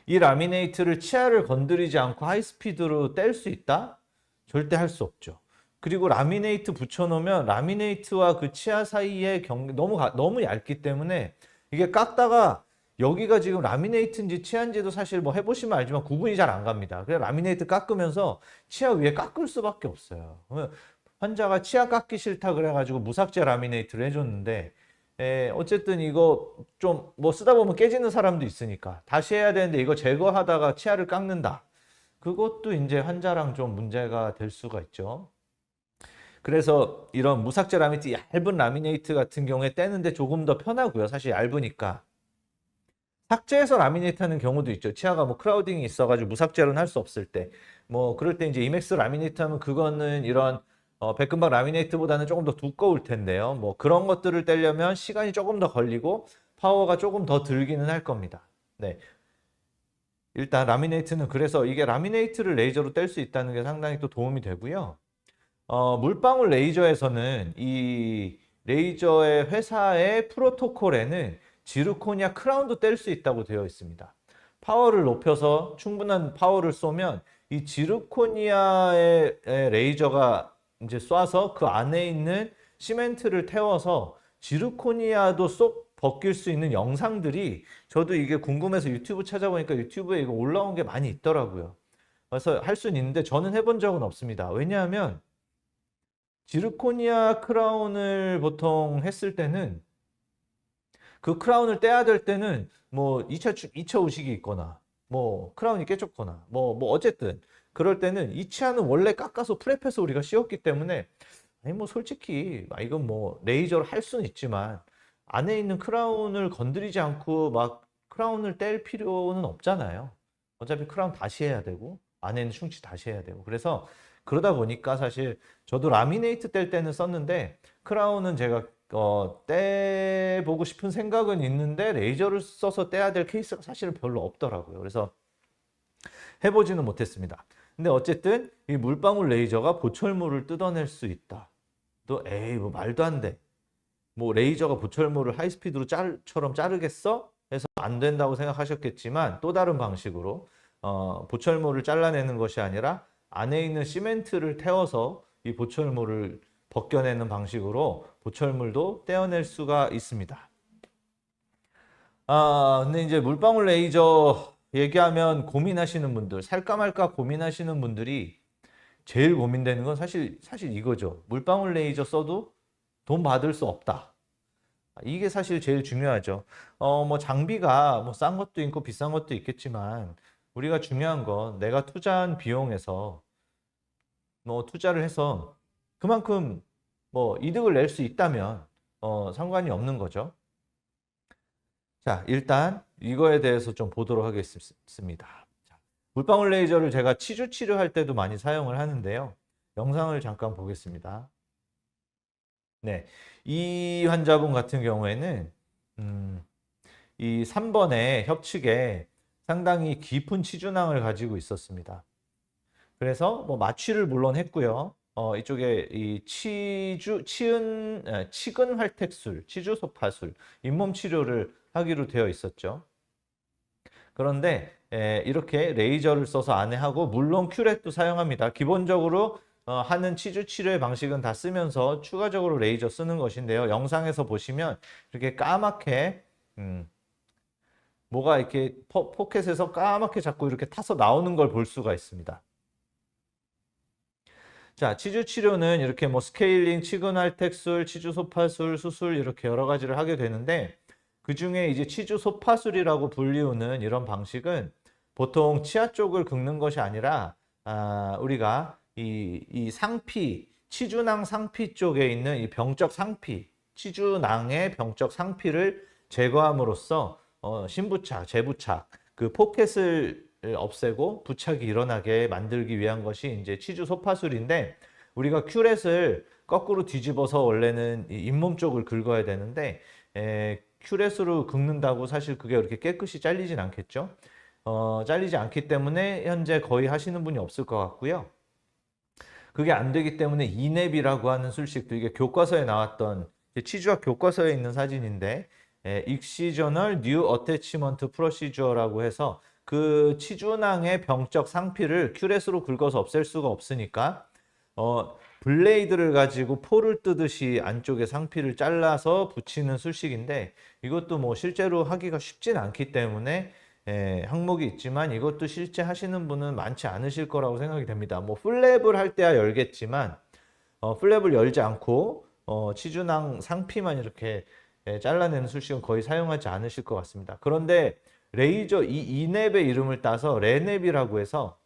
이 라미네이트를 치아를 건드리지 않고 하이스피드로 뗄 수 있다? 절대 할 수 없죠. 그리고 라미네이트 붙여놓으면 라미네이트와 그 치아 사이의 너무 얇기 때문에 이게 깎다가 여기가 지금 라미네이트인지 치아인지도 사실 뭐 해보시면 알지만 구분이 잘 안 갑니다. 그래서 라미네이트 깎으면서 치아 위에 깎을 수밖에 없어요. 환자가 치아 깎기 싫다 그래가지고 무삭제 라미네이트를 해줬는데 어쨌든 이거 좀 뭐 쓰다 보면 깨지는 사람도 있으니까 다시 해야 되는데 이거 제거하다가 치아를 깎는다. 그것도 이제 환자랑 좀 문제가 될 수가 있죠. 그래서 이런 무삭제 라미네이트, 얇은 라미네이트 같은 경우에 떼는데 조금 더 편하고요. 사실 얇으니까. 삭제해서 라미네이트 하는 경우도 있죠. 치아가 뭐 크라우딩이 있어가지고 무삭제로는 할 수 없을 때. 뭐 그럴 때 이제 이맥스 라미네이트 하면 그거는 이런 백금박 라미네이트보다는 조금 더 두꺼울 텐데요. 뭐 그런 것들을 떼려면 시간이 조금 더 걸리고 파워가 조금 더 들기는 할 겁니다. 네. 일단 라미네이트는 그래서 이게 라미네이트를 레이저로 뗄 수 있다는 게 상당히 또 도움이 되고요. 물방울 레이저에서는 이 레이저의 회사의 프로토콜에는 지르코니아 크라운도 뗄 수 있다고 되어 있습니다. 파워를 높여서 충분한 파워를 쏘면 이 지르코니아의 레이저가 이제 쏴서 그 안에 있는 시멘트를 태워서 지르코니아도 쏙 벗길 수 있는 영상들이 저도 이게 궁금해서 유튜브 찾아보니까 유튜브에 이거 올라온 게 많이 있더라고요. 그래서 할 수는 있는데 저는 해본 적은 없습니다. 왜냐하면 지르코니아 크라운을 보통 했을 때는 그 크라운을 떼야 될 때는 뭐 2차 우식이 있거나 뭐 크라운이 깨졌거나 뭐 어쨌든 그럴 때는 이 치아는 원래 깎아서 프랩해서 우리가 씌웠기 때문에 아니 뭐 솔직히 이건 뭐 레이저로 할 수는 있지만 안에 있는 크라운을 건드리지 않고 막 크라운을 뗄 필요는 없잖아요. 어차피 크라운 다시 해야 되고 안에 있는 충치 다시 해야 되고 그래서 그러다 보니까 사실 저도 라미네이트 뗄 때는 썼는데 크라운은 제가 떼보고 싶은 생각은 있는데 레이저를 써서 떼야 될 케이스가 사실은 별로 없더라고요. 그래서 해보지는 못했습니다. 근데 어쨌든 이 물방울 레이저가 보철물을 뜯어낼 수 있다. 또 에이 뭐 말도 안 돼. 뭐 레이저가 보철물을 하이스피드로 처럼 자르겠어? 해서 안 된다고 생각하셨겠지만 또 다른 방식으로 보철물을 잘라내는 것이 아니라 안에 있는 시멘트를 태워서 이 보철물을 벗겨내는 방식으로 보철물도 떼어낼 수가 있습니다. 근데 이제 물방울 레이저 얘기하면 고민하시는 분들, 살까 말까 고민하시는 분들이 제일 고민되는 건 사실 이거죠. 물방울 레이저 써도 돈 받을 수 없다. 이게 사실 제일 중요하죠. 뭐 장비가 뭐 싼 것도 있고 비싼 것도 있겠지만 우리가 중요한 건 내가 투자한 비용에서 뭐 투자를 해서 그만큼 뭐 이득을 낼 수 있다면 상관이 없는 거죠. 자, 일단 이거에 대해서 좀 보도록 하겠습니다. 자, 물방울 레이저를 제가 치주 치료할 때도 많이 사용을 하는데요. 영상을 잠깐 보겠습니다. 네, 이 환자분 같은 경우에는 이 3번의 협측에 상당히 깊은 치주낭을 가지고 있었습니다. 그래서 뭐 마취를 물론 했고요. 이쪽에 이 치근 활택술, 치주 소파술, 잇몸 치료를 하기로 되어 있었죠. 그런데 이렇게 레이저를 써서 안에 하고 물론 큐렛도 사용합니다. 기본적으로 하는 치주 치료의 방식은 다 쓰면서 추가적으로 레이저 쓰는 것인데요. 영상에서 보시면 이렇게 까맣게 뭐가 이렇게 포켓에서 까맣게 자꾸 이렇게 타서 나오는 걸 볼 수가 있습니다. 자, 치주 치료는 이렇게 뭐 스케일링, 치근 활택술, 치주 소파술, 수술 이렇게 여러 가지를 하게 되는데 그 중에 이제 치주 소파술이라고 불리우는 이런 방식은 보통 치아 쪽을 긁는 것이 아니라 우리가 이 상피, 치주낭 상피 쪽에 있는 이 병적 상피, 치주낭의 병적 상피를 제거함으로써 신부착, 재부착, 그 포켓을 없애고 부착이 일어나게 만들기 위한 것이 이제 치주 소파술인데 우리가 큐렛을 거꾸로 뒤집어서 원래는 이 잇몸 쪽을 긁어야 되는데 큐렛으로 긁는다고 사실 그게 그렇게 깨끗이 잘리진 않겠죠. 잘리지 않기 때문에 현재 거의 하시는 분이 없을 것 같고요. 그게 안 되기 때문에 이넵이라고 하는 술식도 이게 교과서에 나왔던 치주학 교과서에 있는 사진인데 익시저널 뉴 어태치먼트 프로시저라고 해서 그 치준항의 병적 상피를 큐렛으로 긁어서 없앨 수가 없으니까 블레이드를 가지고 포를 뜨듯이 안쪽에 상피를 잘라서 붙이는 술식인데, 이것도 뭐 실제로 하기가 쉽진 않기 때문에 항목이 있지만 이것도 실제 하시는 분은 많지 않으실 거라고 생각이 됩니다. 뭐 플랩을 할 때야 열겠지만 플랩을 열지 않고 치준항 상피만 이렇게 잘라내는 술식은 거의 사용하지 않으실 것 같습니다. 그런데 레이저 이 이넵의 이름을 따서 레넵이라고 해서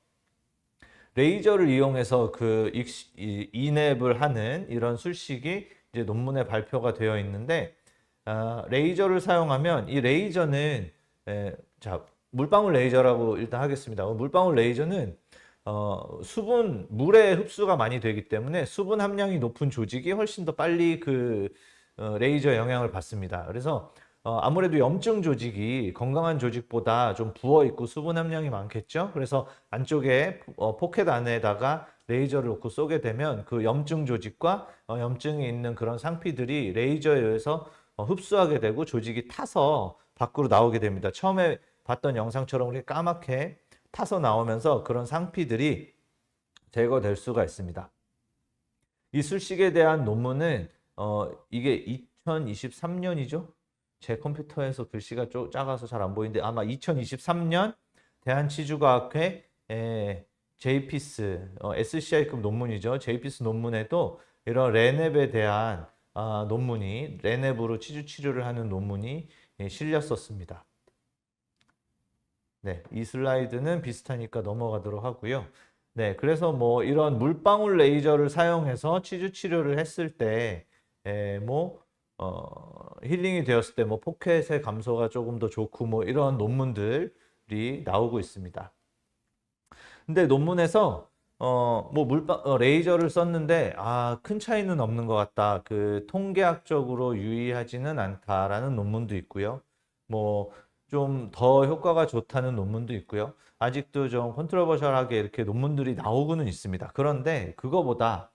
레이저를 이용해서 그 이넵을 하는 이런 술식이 이제 논문에 발표가 되어 있는데, 레이저를 사용하면 이 레이저는 자, 물방울 레이저라고 일단 하겠습니다. 물방울 레이저는 물의 흡수가 많이 되기 때문에 수분 함량이 높은 조직이 훨씬 더 빨리 그 레이저 영향을 받습니다. 그래서 아무래도 염증 조직이 건강한 조직보다 좀 부어 있고 수분 함량이 많겠죠. 그래서 안쪽에 포켓 안에다가 레이저를 놓고 쏘게 되면 그 염증 조직과 염증이 있는 그런 상피들이 레이저에 의해서 흡수하게 되고 조직이 타서 밖으로 나오게 됩니다. 처음에 봤던 영상처럼 우리 까맣게 타서 나오면서 그런 상피들이 제거될 수가 있습니다. 이 술식에 대한 논문은 이게 2023년이죠. 제 컴퓨터에서 글씨가 좀 작아서 잘 안 보이는데 아마 2023년 대한치주과학회 JPIS SCI급 논문이죠. JPIS 논문에도 이런 레넵에 대한 논문이, 레넵으로 치주 치료를 하는 논문이 실렸었습니다. 네, 이 슬라이드는 비슷하니까 넘어가도록 하고요. 네, 그래서 뭐 이런 물방울 레이저를 사용해서 치주 치료를 했을 때 힐링이 되었을 때 뭐 포켓의 감소가 조금 더 좋고 뭐 이런 논문들이 나오고 있습니다. 근데 논문에서 레이저를 썼는데 큰 차이는 없는 것 같다. 그 통계학적으로 유의하지는 않다라는 논문도 있고요. 뭐 좀 더 효과가 좋다는 논문도 있고요. 아직도 좀 컨트로버셜하게 이렇게 논문들이 나오고는 있습니다. 그런데 그거보다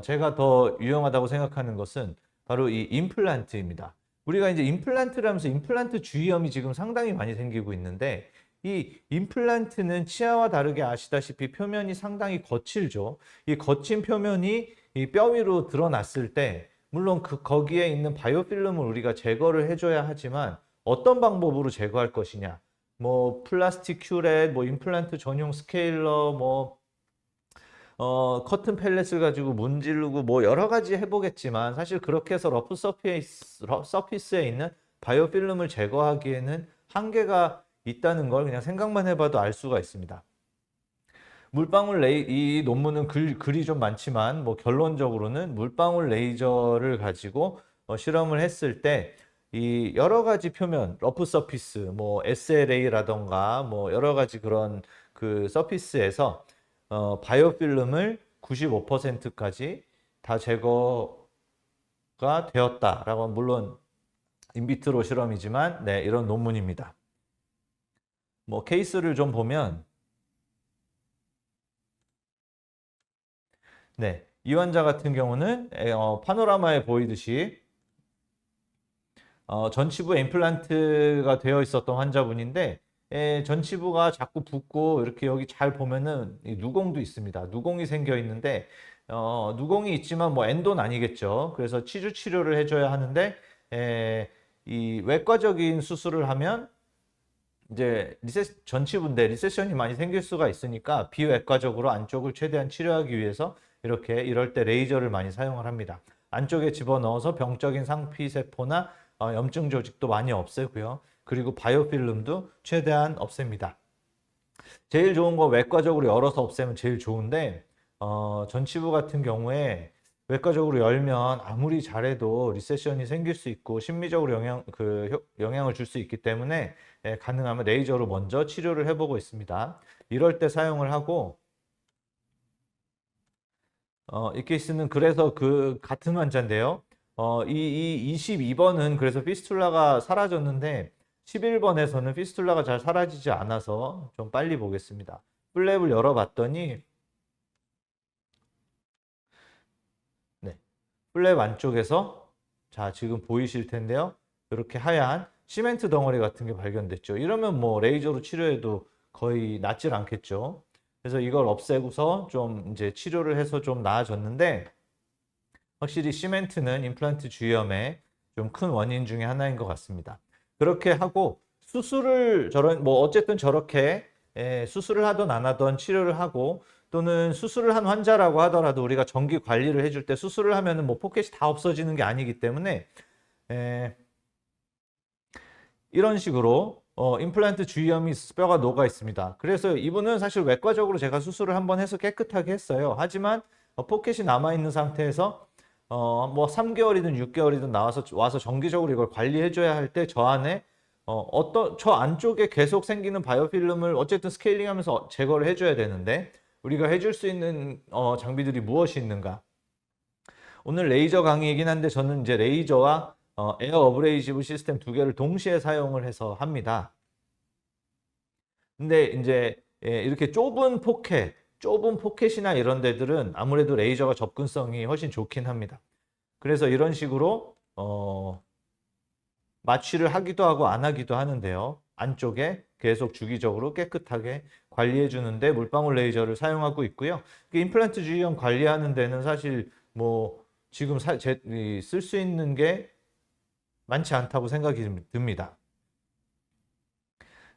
제가 더 유용하다고 생각하는 것은 바로 이 임플란트입니다. 우리가 이제 임플란트를 하면서 임플란트 주위염이 지금 상당히 많이 생기고 있는데, 이 임플란트는 치아와 다르게 아시다시피 표면이 상당히 거칠죠. 이 거친 표면이 이 뼈 위로 드러났을 때 물론 거기에 있는 바이오필름을 우리가 제거를 해줘야 하지만 어떤 방법으로 제거할 것이냐, 뭐 플라스틱 큐렛, 뭐 임플란트 전용 스케일러, 커튼 펠렛을 가지고 문지르고 뭐 여러 가지 해보겠지만 사실 그렇게 해서 러프 서피스에 있는 바이오필름을 제거하기에는 한계가 있다는 걸 그냥 생각만 해봐도 알 수가 있습니다. 이 논문은 글이 좀 많지만 뭐 결론적으로는 물방울 레이저를 가지고 실험을 했을 때 이 여러 가지 표면, 러프 서피스, 뭐 SLA라던가 뭐 여러 가지 그런 그 서피스에서 바이오필름을 95%까지 다 제거가 되었다라고, 물론 인비트로 실험이지만 네, 이런 논문입니다. 뭐 케이스를 좀 보면 네, 이 환자 같은 경우는 파노라마에 보이듯이 전치부에 임플란트가 되어 있었던 환자분인데 전치부가 자꾸 붓고 이렇게 여기 잘 보면은 누공도 있습니다. 누공이 생겨 있는데 누공이 있지만 뭐 엔도는 아니겠죠. 그래서 치주 치료를 해줘야 하는데 이 외과적인 수술을 하면 이제 전치부인데 리세션이 많이 생길 수가 있으니까 비외과적으로 안쪽을 최대한 치료하기 위해서 이럴 때 레이저를 많이 사용을 합니다. 안쪽에 집어넣어서 병적인 상피세포나 염증 조직도 많이 없애고요. 그리고 바이오필름도 최대한 없앱니다. 제일 좋은 거 외과적으로 열어서 없애면 제일 좋은데 전치부 같은 경우에 외과적으로 열면 아무리 잘해도 리세션이 생길 수 있고 심미적으로 영향을 줄 수 있기 때문에 가능하면 레이저로 먼저 치료를 해보고 있습니다. 이럴 때 사용을 하고 이 케이스는 그래서 그 같은 환자인데요. 이 22번은 그래서 피스툴라가 사라졌는데 11번에서는 피스툴라가 잘 사라지지 않아서 좀 빨리 보겠습니다. 플랩을 열어봤더니 네, 플랩 안쪽에서 자 지금 보이실 텐데요. 이렇게 하얀 시멘트 덩어리 같은 게 발견됐죠. 이러면 뭐 레이저로 치료해도 거의 낫질 않겠죠. 그래서 이걸 없애고서 좀 이제 치료를 해서 좀 나아졌는데, 확실히 시멘트는 임플란트 주위염의 좀 큰 원인 중에 하나인 것 같습니다. 그렇게 하고 수술을 뭐 어쨌든 저렇게 수술을 하든 안 하든 치료를 하고, 또는 수술을 한 환자라고 하더라도 우리가 정기 관리를 해줄 때 수술을 하면은 뭐 포켓이 다 없어지는 게 아니기 때문에 이런 식으로 임플란트 주위염이 있어서 뼈가 녹아 있습니다. 그래서 이분은 사실 외과적으로 제가 수술을 한번 해서 깨끗하게 했어요. 하지만 포켓이 남아 있는 상태에서 뭐 3개월이든 6개월이든 와서 정기적으로 이걸 관리해 줘야 할 때 저 안에 저 안쪽에 계속 생기는 바이오필름을 어쨌든 스케일링하면서 제거를 해줘야 되는데, 우리가 해줄 수 있는 장비들이 무엇이 있는가? 오늘 레이저 강의이긴 한데 저는 이제 레이저와 에어 어브레이시브 시스템 두 개를 동시에 사용을 해서 합니다. 근데 이제 이렇게 좁은 포켓이나 이런 데들은 아무래도 레이저가 접근성이 훨씬 좋긴 합니다. 그래서 이런 식으로 마취를 하기도 하고 안 하기도 하는데요. 안쪽에 계속 주기적으로 깨끗하게 관리해 주는데 물방울 레이저를 사용하고 있고요. 임플란트 주위염 관리하는 데는 사실 뭐 지금 쓸 수 있는 게 많지 않다고 생각이 듭니다.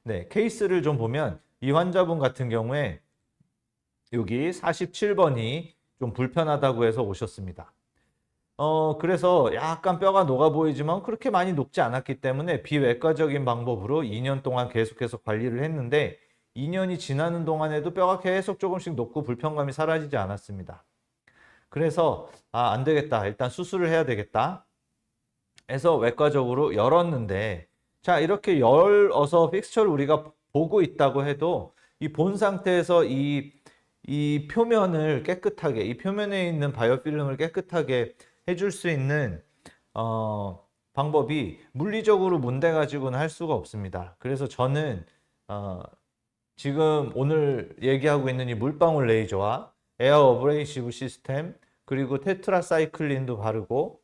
네, 케이스를 좀 보면 이 환자분 같은 경우에 여기 47번이 좀 불편하다고 해서 오셨습니다. 그래서 약간 뼈가 녹아 보이지만 그렇게 많이 녹지 않았기 때문에 비외과적인 방법으로 2년 동안 계속해서 관리를 했는데, 2년이 지나는 동안에도 뼈가 계속 조금씩 녹고 불편감이 사라지지 않았습니다. 그래서 안 되겠다, 일단 수술을 해야 되겠다 해서 외과적으로 열었는데, 자, 이렇게 열어서 픽스처를 우리가 보고 있다고 해도 이 본 상태에서 이 표면을 깨끗하게, 이 표면에 있는 바이오필름을 깨끗하게 해줄 수 있는 방법이 물리적으로 문제 가지고는 할 수가 없습니다. 그래서 저는 지금 오늘 얘기하고 있는 이 물방울 레이저와 에어 어브레이시브 시스템, 그리고 테트라사이클린도 바르고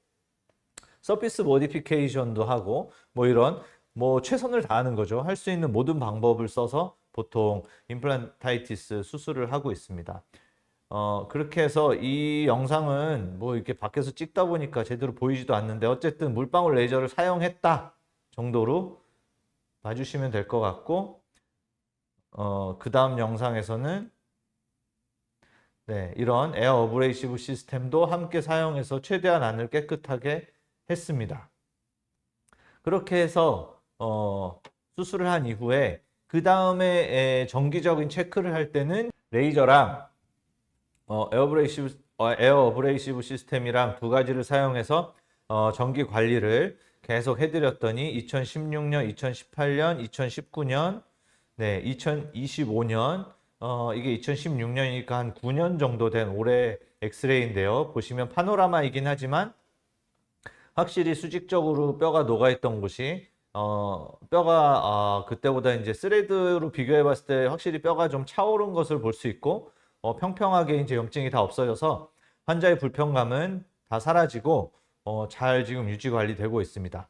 서피스 모디피케이션도 하고 뭐 이런 뭐 최선을 다하는 거죠. 할 수 있는 모든 방법을 써서 보통 임플란타이티스 수술을 하고 있습니다. 그렇게 해서 이 영상은 뭐 이렇게 밖에서 찍다 보니까 제대로 보이지도 않는데, 어쨌든 물방울 레이저를 사용했다 정도로 봐주시면 될 것 같고, 그 다음 영상에서는 네, 이런 에어 어브레이시브 시스템도 함께 사용해서 최대한 안을 깨끗하게 했습니다. 그렇게 해서 수술을 한 이후에 그 다음에 정기적인 체크를 할 때는 레이저랑 에어 어브레이시브 시스템이랑 두 가지를 사용해서 정기 관리를 계속 해드렸더니 2016년, 2018년, 2019년, 네, 2025년, 이게 2016년이니까 한 9년 정도 된 올해 엑스레이인데요. 보시면 파노라마이긴 하지만 확실히 수직적으로 뼈가 녹아있던 곳이 뼈가 그때보다 이제 스레드로 비교해 봤을 때 확실히 뼈가 좀 차오른 것을 볼 수 있고, 평평하게 이제 염증이 다 없어져서 환자의 불편감은 다 사라지고 잘 지금 유지 관리되고 있습니다.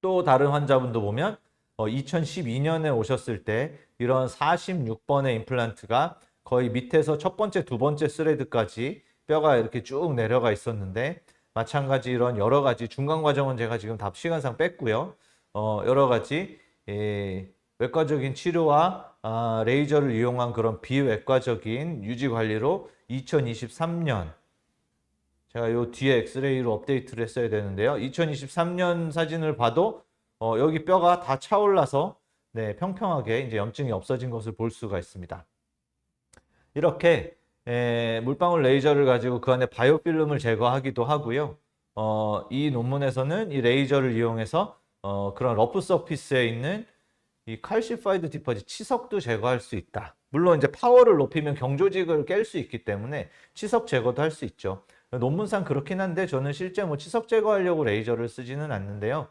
또 다른 환자분도 보면 2012년에 오셨을 때 이런 46번의 임플란트가 거의 밑에서 첫 번째, 두 번째 스레드까지 뼈가 이렇게 쭉 내려가 있었는데, 마찬가지 이런 여러 가지 중간 과정은 제가 지금 다 시간상 뺐고요. 여러 가지 외과적인 치료와 레이저를 이용한 그런 비외과적인 유지 관리로 2023년, 제가 요 뒤에 엑스레이로 업데이트를 했어야 되는데요. 2023년 사진을 봐도 여기 뼈가 다 차올라서 네, 평평하게 이제 염증이 없어진 것을 볼 수가 있습니다. 이렇게 물방울 레이저를 가지고 그 안에 바이오필름을 제거하기도 하고요. 이 논문에서는 이 레이저를 이용해서 그런 러프 서피스에 있는 이 칼시파이드 디퍼짓 치석도 제거할 수 있다. 물론 이제 파워를 높이면 경조직을 깰 수 있기 때문에 치석 제거도 할 수 있죠. 논문상 그렇긴 한데 저는 실제 뭐 치석 제거하려고 레이저를 쓰지는 않는데요.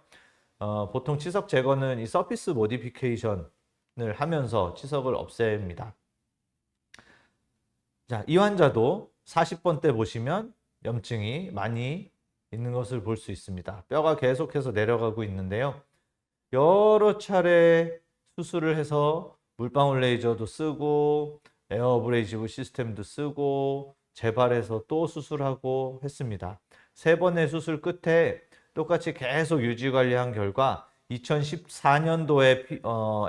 보통 치석 제거는 이 서피스 모디피케이션을 하면서 치석을 없앱니다. 자, 이 환자도 40번 때 보시면 염증이 많이 있는 것을 볼 수 있습니다. 뼈가 계속해서 내려가고 있는데요. 여러 차례 수술을 해서 물방울 레이저도 쓰고 에어 어브레이지브 시스템도 쓰고 재발해서 또 수술하고 했습니다. 3번의 수술 끝에 똑같이 계속 유지 관리한 결과 2014년도에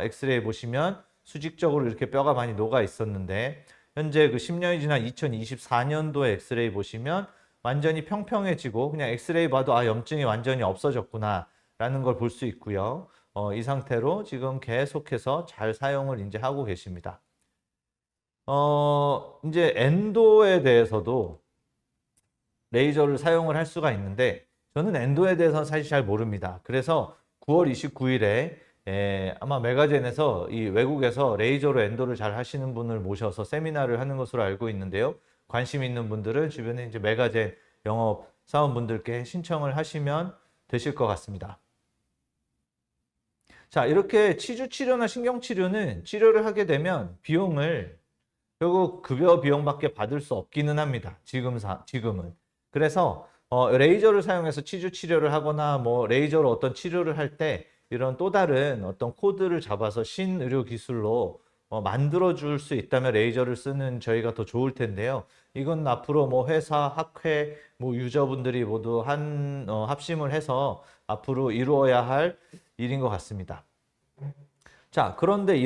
엑스레이 보시면 수직적으로 이렇게 뼈가 많이 녹아 있었는데 현재 그 10년이 지난 2024년도에 엑스레이 보시면 완전히 평평해지고 그냥 엑스레이 봐도 아 염증이 완전히 없어졌구나 라는 걸 볼 수 있고요. 이 상태로 지금 계속해서 잘 사용을 이제 하고 계십니다. 이제 엔도에 대해서도 레이저를 사용을 할 수가 있는데 저는 엔도에 대해서는 사실 잘 모릅니다. 그래서 9월 29일에 아마 메가젠에서 이 외국에서 레이저로 엔도를 잘 하시는 분을 모셔서 세미나를 하는 것으로 알고 있는데요. 관심 있는 분들은 주변에 이제 메가젠 영업 사원분들께 신청을 하시면 되실 것 같습니다. 자, 이렇게 치주 치료나 신경 치료는 치료를 하게 되면 비용을 결국 급여 비용밖에 받을 수 없기는 합니다. 지금은. 그래서 레이저를 사용해서 치주 치료를 하거나 뭐 레이저로 어떤 치료를 할 때 이런 또 다른 어떤 코드를 잡아서 신의료 기술로 만들어 줄 수 있다면 레이저를 쓰는 저희가 더 좋을 텐데요. 이건 앞으로 뭐 회사, 학회, 뭐 유저분들이 모두 합심을 해서 앞으로 이루어야 할 일인 것 같습니다. 자, 그런데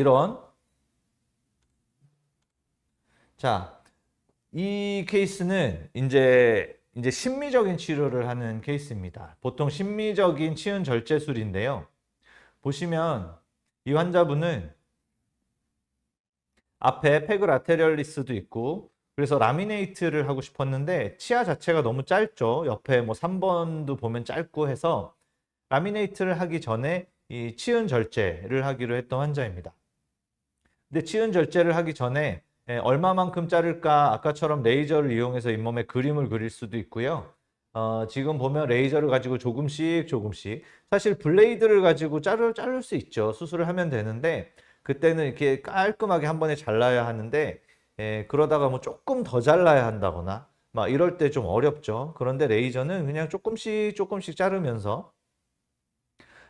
이 케이스는 이제 심미적인 치료를 하는 케이스입니다. 보통 심미적인 치은 절제술인데요. 보시면 이 환자분은 앞에 페글 아테리얼리스도 있고 그래서 라미네이트를 하고 싶었는데 치아 자체가 너무 짧죠. 옆에 뭐 3번도 보면 짧고 해서 라미네이트를 하기 전에 이 치은 절제를 하기로 했던 환자입니다. 근데 치은 절제를 하기 전에 얼마만큼 자를까 아까처럼 레이저를 이용해서 잇몸에 그림을 그릴 수도 있고요. 지금 보면 레이저를 가지고 조금씩 사실 블레이드를 가지고 자를 수 있죠. 수술을 하면 되는데 그때는 이렇게 깔끔하게 한 번에 잘라야 하는데 그러다가 뭐 조금 더 잘라야 한다거나 막 이럴 때 좀 어렵죠. 그런데 레이저는 그냥 조금씩 자르면서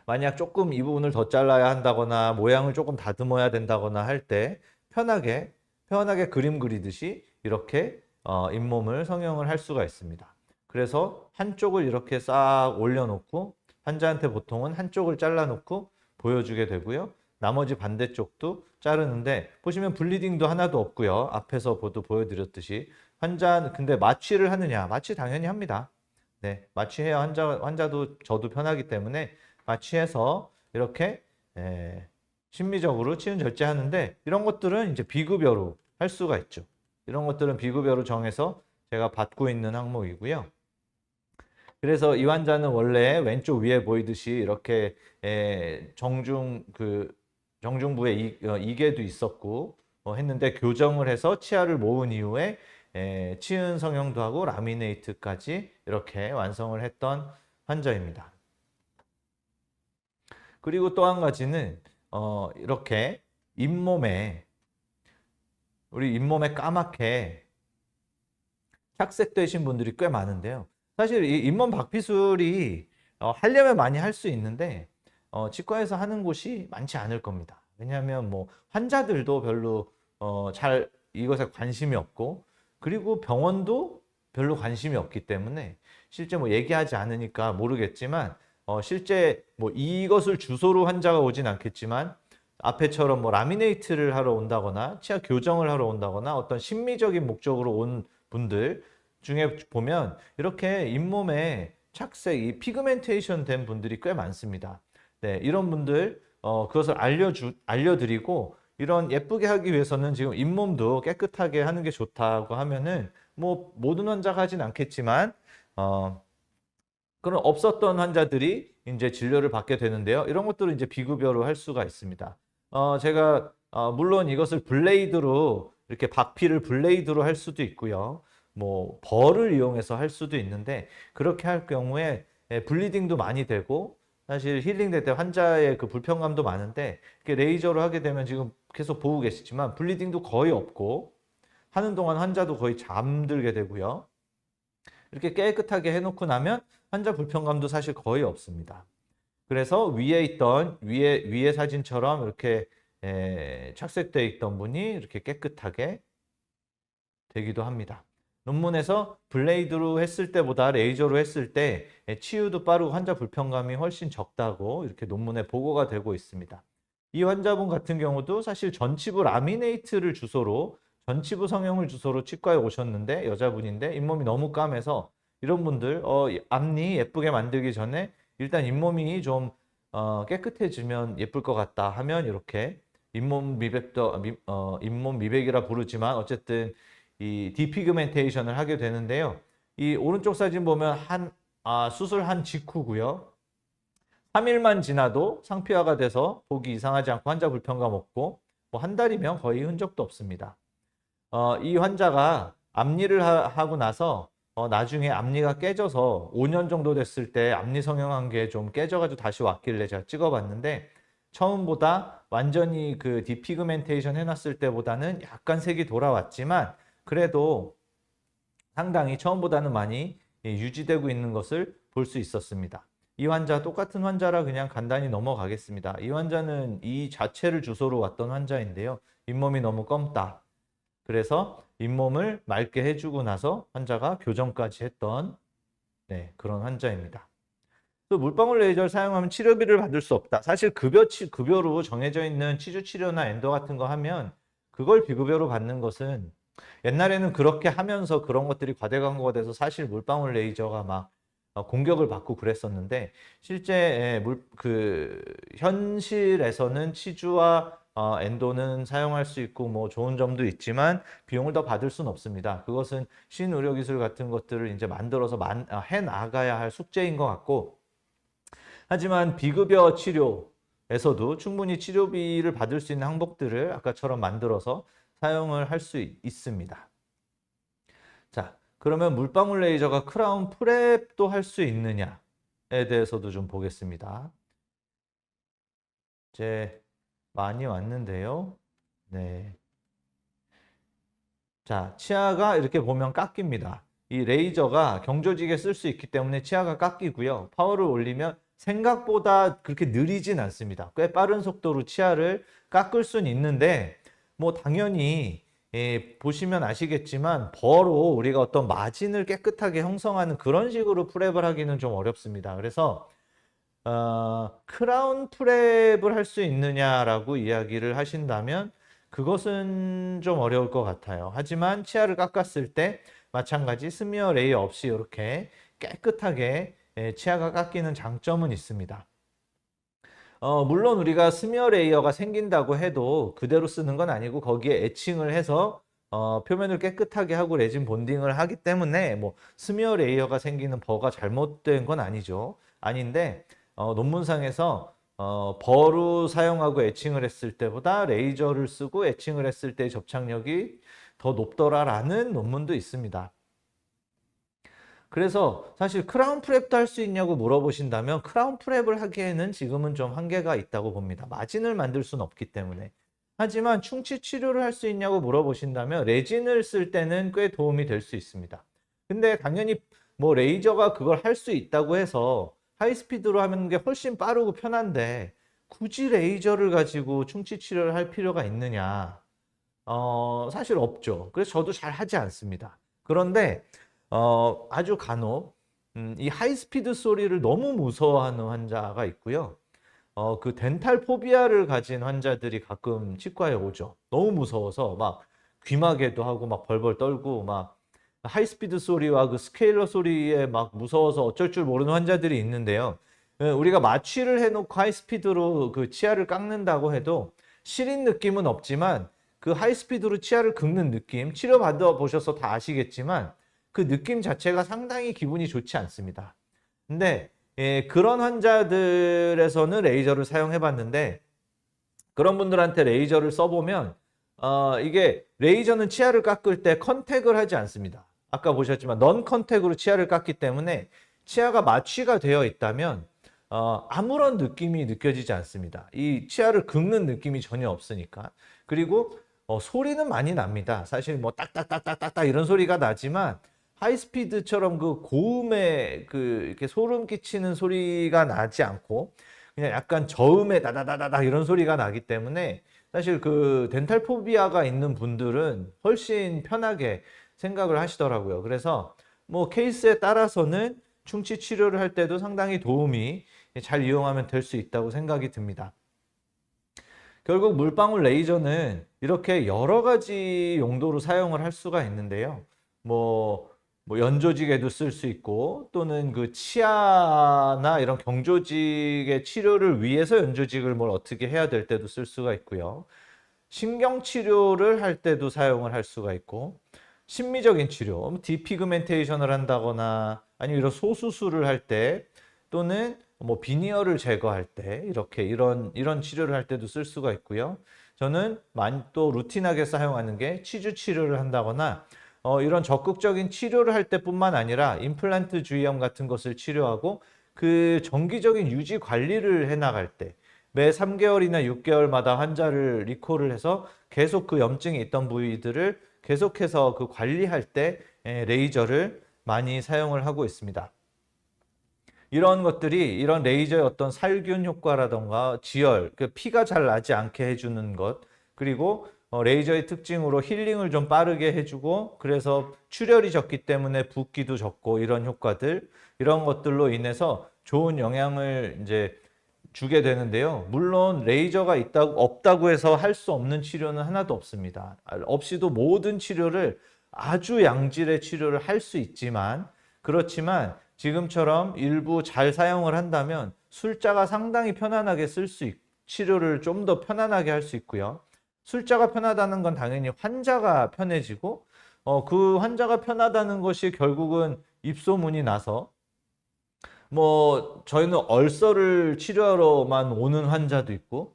만약 조금 이 부분을 더 잘라야 한다거나 모양을 조금 다듬어야 된다거나 할 때 편하게 그림 그리듯이 이렇게 잇몸을 성형을 할 수가 있습니다. 그래서 한쪽을 이렇게 싹 올려놓고 환자한테 보통은 한쪽을 잘라놓고 보여주게 되고요. 나머지 반대쪽도 자르는데 보시면 블리딩도 하나도 없고요. 앞에서 보여드렸듯이 근데 마취를 하느냐? 마취 당연히 합니다. 네, 마취해야 환자도 저도 편하기 때문에 마취해서 이렇게 심미적으로 치은 절제하는데 이런 것들은 이제 비급여로 할 수가 있죠. 이런 것들은 비급여로 정해서 제가 받고 있는 항목이고요. 그래서 이 환자는 원래 왼쪽 위에 보이듯이 이렇게 정중부에 이개도 있었고 했는데 교정을 해서 치아를 모은 이후에 치은 성형도 하고 라미네이트까지 이렇게 완성을 했던 환자입니다. 그리고 또 한 가지는 이렇게 우리 잇몸에 까맣게 착색되신 분들이 꽤 많은데요. 사실 이 잇몸 박피술이 하려면 많이 할 수 있는데 치과에서 하는 곳이 많지 않을 겁니다. 왜냐하면 뭐 환자들도 별로 잘 이것에 관심이 없고 그리고 병원도 별로 관심이 없기 때문에 실제 뭐 얘기하지 않으니까 모르겠지만 실제 뭐 이것을 주소로 환자가 오진 않겠지만 앞에처럼 뭐 라미네이트를 하러 온다거나 치아 교정을 하러 온다거나 어떤 심미적인 목적으로 온 분들 중에 보면 이렇게 잇몸에 착색, 이 피그멘테이션 된 분들이 꽤 많습니다. 네, 이런 분들 그것을 알려드리고 이런 예쁘게 하기 위해서는 지금 잇몸도 깨끗하게 하는 게 좋다고 하면은 뭐 모든 환자가 하진 않겠지만 그런 없었던 환자들이 이제 진료를 받게 되는데요. 이런 것들은 이제 비급여로 할 수가 있습니다. 제가 물론 이것을 블레이드로 이렇게 박피를 블레이드로 할 수도 있고요. 뭐 벌을 이용해서 할 수도 있는데 그렇게 할 경우에 블리딩도 많이 되고 사실 힐링될 때 환자의 그 불편감도 많은데 이렇게 레이저로 하게 되면 지금 계속 보고 계시지만 블리딩도 거의 없고 하는 동안 환자도 거의 잠들게 되고요. 이렇게 깨끗하게 해놓고 나면 환자 불편감도 사실 거의 없습니다. 그래서 위에 사진처럼 이렇게 착색되어 있던 분이 이렇게 깨끗하게 되기도 합니다. 논문에서 블레이드로 했을 때보다 레이저로 했을 때 치유도 빠르고 환자 불편감이 훨씬 적다고 이렇게 논문에 보고가 되고 있습니다. 이 환자분 같은 경우도 사실 전치부 라미네이트를 주소로, 전치부 성형을 주소로 치과에 오셨는데, 여자분인데 잇몸이 너무 까매서, 이런 분들 앞니 예쁘게 만들기 전에 일단 잇몸이 좀 깨끗해지면 예쁠 것 같다 하면 이렇게 잇몸 미백이라 부르지만 어쨌든 이 디피그멘테이션을 하게 되는데요. 이 오른쪽 사진 보면 수술한 직후고요. 3일만 지나도 상피화가 돼서 보기 이상하지 않고 환자 불편감 없고, 뭐 한 달이면 거의 흔적도 없습니다. 이 환자가 앞니를 하고 나서 나중에 앞니가 깨져서 5년 정도 됐을 때 앞니 성형한 게 좀 깨져가지고 다시 왔길래 제가 찍어봤는데, 처음보다 완전히 그 디피그멘테이션 해놨을 때보다는 약간 색이 돌아왔지만 그래도 상당히 처음보다는 많이 유지되고 있는 것을 볼 수 있었습니다. 이 환자 똑같은 환자라 그냥 간단히 넘어가겠습니다. 이 환자는 이 자체를 주소로 왔던 환자인데요. 잇몸이 너무 검다. 그래서 잇몸을 맑게 해주고 나서 환자가 교정까지 했던 그런 환자입니다. 또 물방울 레이저를 사용하면 치료비를 받을 수 없다. 사실 급여로 정해져 있는 치주치료나 엔도 같은 거 하면 그걸 비급여로 받는 것은, 옛날에는 그렇게 하면서 그런 것들이 과대광고가 돼서 사실 물방울 레이저가 막 공격을 받고 그랬었는데, 실제 현실에서는 치주와 엔도는 사용할 수 있고 뭐 좋은 점도 있지만 비용을 더 받을 수는 없습니다. 그것은 신의료기술 같은 것들을 이제 만들어서 해 나가야 할 숙제인 것 같고, 하지만 비급여 치료에서도 충분히 치료비를 받을 수 있는 항목들을 아까처럼 만들어서 사용을 할 수 있습니다. 자, 그러면 물방울 레이저가 크라운 프랩도 할 수 있느냐에 대해서도 좀 보겠습니다. 이제 많이 왔는데요. 네. 자, 치아가 이렇게 보면 깎입니다. 이 레이저가 경조직에 쓸 수 있기 때문에 치아가 깎이고요. 파워를 올리면 생각보다 그렇게 느리진 않습니다. 꽤 빠른 속도로 치아를 깎을 수는 있는데, 뭐 당연히 보시면 아시겠지만 벌로 우리가 어떤 마진을 깨끗하게 형성하는 그런 식으로 프랩을 하기는 좀 어렵습니다. 그래서 크라운 프랩을 할 수 있느냐라고 이야기를 하신다면 그것은 좀 어려울 것 같아요. 하지만 치아를 깎았을 때 마찬가지 스미어 레이어 없이 이렇게 깨끗하게 치아가 깎이는 장점은 있습니다. 물론 우리가 스미어 레이어가 생긴다고 해도 그대로 쓰는 건 아니고 거기에 에칭을 해서 표면을 깨끗하게 하고 레진 본딩을 하기 때문에 뭐 스미어 레이어가 생기는 버가 잘못된 건 아니죠. 아닌데 논문상에서 버로 사용하고 에칭을 했을 때보다 레이저를 쓰고 에칭을 했을 때 접착력이 더 높더라라는 논문도 있습니다. 그래서 사실 크라운 프랩도 할 수 있냐고 물어보신다면 크라운 프랩을 하기에는 지금은 좀 한계가 있다고 봅니다. 마진을 만들 수는 없기 때문에. 하지만 충치 치료를 할 수 있냐고 물어보신다면 레진을 쓸 때는 꽤 도움이 될 수 있습니다. 근데 당연히 뭐 레이저가 그걸 할 수 있다고 해서 하이스피드로 하는 게 훨씬 빠르고 편한데 굳이 레이저를 가지고 충치 치료를 할 필요가 있느냐? 사실 없죠. 그래서 저도 잘 하지 않습니다. 그런데 아주 간혹 이 하이스피드 소리를 너무 무서워하는 환자가 있고요. 그 덴탈 포비아를 가진 환자들이 가끔 치과에 오죠. 너무 무서워서 막 귀마개도 하고 막 벌벌 떨고 막 하이스피드 소리와 그 스케일러 소리에 막 무서워서 어쩔 줄 모르는 환자들이 있는데요. 우리가 마취를 해놓고 하이스피드로 그 치아를 깎는다고 해도 시린 느낌은 없지만 그 하이스피드로 치아를 긁는 느낌, 치료받아 보셔서 다 아시겠지만 그 느낌 자체가 상당히 기분이 좋지 않습니다. 근데 그런 환자들에서는 레이저를 사용해 봤는데, 그런 분들한테 레이저를 써보면 이게 레이저는 치아를 깎을 때 컨택을 하지 않습니다. 아까 보셨지만 넌 컨택으로 치아를 깎기 때문에 치아가 마취가 되어 있다면 아무런 느낌이 느껴지지 않습니다. 이 치아를 긁는 느낌이 전혀 없으니까. 그리고 소리는 많이 납니다. 사실 뭐 딱딱딱딱딱딱 이런 소리가 나지만 하이스피드처럼 그 고음에 그 이렇게 소름 끼치는 소리가 나지 않고 그냥 약간 저음에 다다다다다 이런 소리가 나기 때문에 사실 그 덴탈 포비아가 있는 분들은 훨씬 편하게 생각을 하시더라고요. 그래서 뭐 케이스에 따라서는 충치 치료를 할 때도 상당히 도움이 잘 이용하면 될 수 있다고 생각이 듭니다. 결국 물방울 레이저는 이렇게 여러 가지 용도로 사용을 할 수가 있는데요. 뭐 연조직에도 쓸 수 있고 또는 그 치아나 이런 경조직의 치료를 위해서 연조직을 뭘 어떻게 해야 될 때도 쓸 수가 있고요. 신경 치료를 할 때도 사용을 할 수가 있고 심미적인 치료, 디피그멘테이션을 한다거나 아니면 이런 소수술을 할 때 또는 뭐 비니어를 제거할 때 이렇게 이런 치료를 할 때도 쓸 수가 있고요. 저는 또 루틴하게 사용하는 게 치주 치료를 한다거나 이런 적극적인 치료를 할 때뿐만 아니라 임플란트 주위염 같은 것을 치료하고 그 정기적인 유지 관리를 해 나갈 때 매 3개월이나 6개월마다 환자를 리콜을 해서 계속 그 염증이 있던 부위들을 계속해서 그 관리할 때 레이저를 많이 사용을 하고 있습니다. 이런 것들이 이런 레이저의 어떤 살균 효과라던가 지혈, 그 피가 잘 나지 않게 해주는 것, 그리고 레이저의 특징으로 힐링을 좀 빠르게 해주고 그래서 출혈이 적기 때문에 붓기도 적고 이런 효과들, 이런 것들로 인해서 좋은 영향을 이제 주게 되는데요. 물론 레이저가 없다고 해서 할 수 없는 치료는 하나도 없습니다. 없이도 모든 치료를 아주 양질의 치료를 할 수 있지만 그렇지만 지금처럼 일부 잘 사용을 한다면 술자가 상당히 편안하게 치료를 좀 더 편안하게 할 수 있고요. 술자가 편하다는 건 당연히 환자가 편해지고 그 환자가 편하다는 것이 결국은 입소문이 나서 뭐 저희는 얼서를 치료하러만 오는 환자도 있고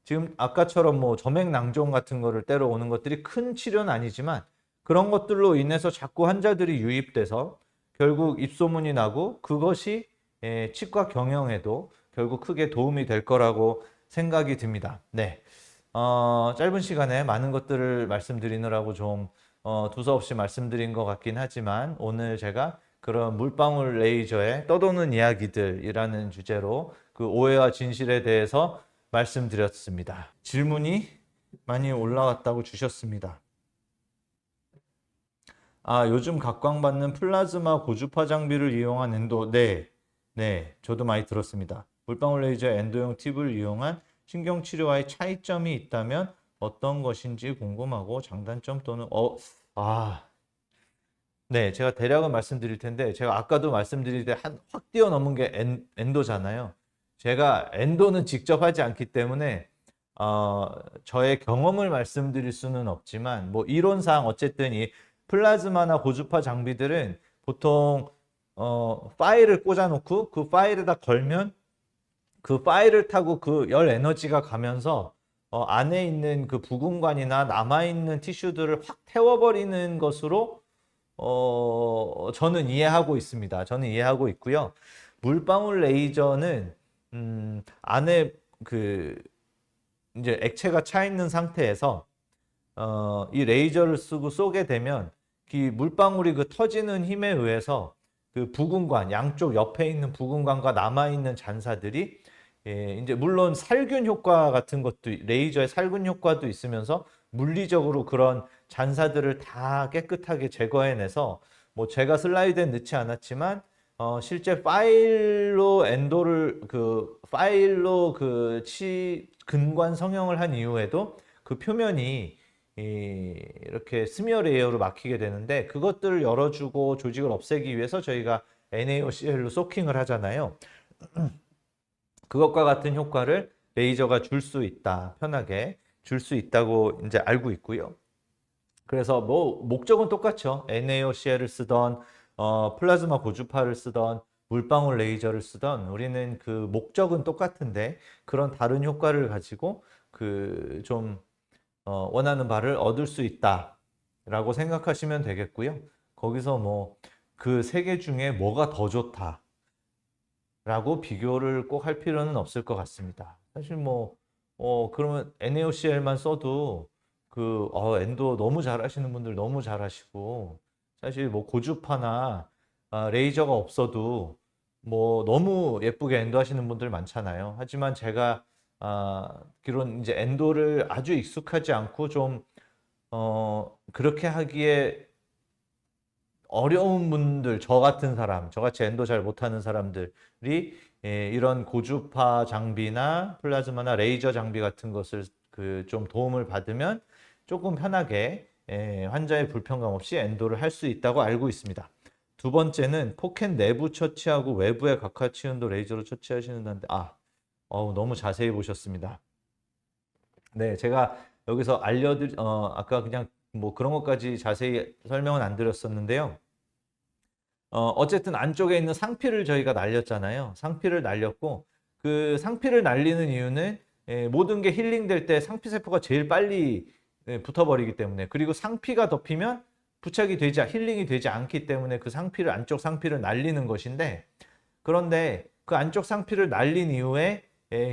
지금 아까처럼 뭐 점액낭종 같은 거를 때려 오는 것들이 큰 치료는 아니지만 그런 것들로 인해서 자꾸 환자들이 유입돼서 결국 입소문이 나고 그것이 치과 경영에도 결국 크게 도움이 될 거라고 생각이 듭니다. 네, 짧은 시간에 많은 것들을 말씀드리느라고 좀 두서없이 말씀드린 것 같긴 하지만 오늘 제가 그런 물방울 레이저의 떠도는 이야기들이라는 주제로 그 오해와 진실에 대해서 말씀드렸습니다. 질문이 많이 올라왔다고 주셨습니다. 요즘 각광받는 플라즈마 고주파 장비를 이용한 엔도, 네, 저도 많이 들었습니다. 물방울 레이저 엔도용 팁을 이용한 신경치료와의 차이점이 있다면 어떤 것인지 궁금하고 장단점 또는 네, 제가 대략은 말씀드릴 텐데 제가 아까도 말씀드릴 때 확 뛰어넘은 게 엔도잖아요. 제가 엔도는 직접 하지 않기 때문에 저의 경험을 말씀드릴 수는 없지만 뭐 이론상 어쨌든 이 플라즈마나 고주파 장비들은 보통 파일을 꽂아놓고 그 파일에다 걸면 그 파일을 타고 그 열 에너지가 가면서 안에 있는 그 부근관이나 남아있는 티슈들을 확 태워버리는 것으로 저는 이해하고 있습니다. 저는 이해하고 있고요. 물방울 레이저는 안에 그 이제 액체가 차 있는 상태에서 이 레이저를 쓰고 쏘게 되면 이 물방울이 그 터지는 힘에 의해서 그 부근관, 양쪽 옆에 있는 부근관과 남아있는 잔사들이 이제 물론 살균 효과 같은 것도 레이저의 살균 효과도 있으면서 물리적으로 그런 잔사들을 다 깨끗하게 제거해내서 뭐 제가 슬라이드에 넣지 않았지만 실제 파일로 근관 성형을 한 이후에도 그 표면이 이렇게 스미어 레이어로 막히게 되는데 그것들을 열어주고 조직을 없애기 위해서 저희가 NaOCl로 소킹을 하잖아요. 그것과 같은 효과를 레이저가 줄 수 있다. 편하게 줄 수 있다고 이제 알고 있고요. 그래서 뭐 목적은 똑같죠. NaOCl을 쓰던 플라즈마 고주파를 쓰던 물방울 레이저를 쓰던 우리는 그 목적은 똑같은데 그런 다른 효과를 가지고 그 좀 원하는 바를 얻을 수 있다라고 생각하시면 되겠고요. 거기서 뭐 그 세 개 중에 뭐가 더 좋다 라고 비교를 꼭 할 필요는 없을 것 같습니다. 사실 뭐 그러면 NaOCl만 써도 엔도 너무 잘하시는 분들 너무 잘하시고 사실 뭐 고주파나 레이저가 없어도 뭐 너무 예쁘게 엔도 하시는 분들 많잖아요. 하지만 제가 기론 이제 엔도를 아주 익숙하지 않고 좀 그렇게 하기에 어려운 분들, 저 같은 사람, 저같이 엔도 잘 못하는 사람들이 이런 고주파 장비나 플라즈마나 레이저 장비 같은 것을 그 좀 도움을 받으면 조금 편하게 환자의 불편감 없이 엔도를 할 수 있다고 알고 있습니다. 두 번째는 포켓 내부 처치하고 외부의 각화 치은도 레이저로 처치하시는데 너무 자세히 보셨습니다. 네, 제가 여기서 아까 그냥 뭐 그런 것까지 자세히 설명은 안 드렸었는데요. 어쨌든 안쪽에 있는 상피를 저희가 날렸잖아요. 상피를 날렸고 그 상피를 날리는 이유는 모든 게 힐링될 때 상피 세포가 제일 빨리 붙어버리기 때문에, 그리고 상피가 덮이면 힐링이 되지 않기 때문에 그 안쪽 상피를 날리는 것인데, 그런데 그 안쪽 상피를 날린 이후에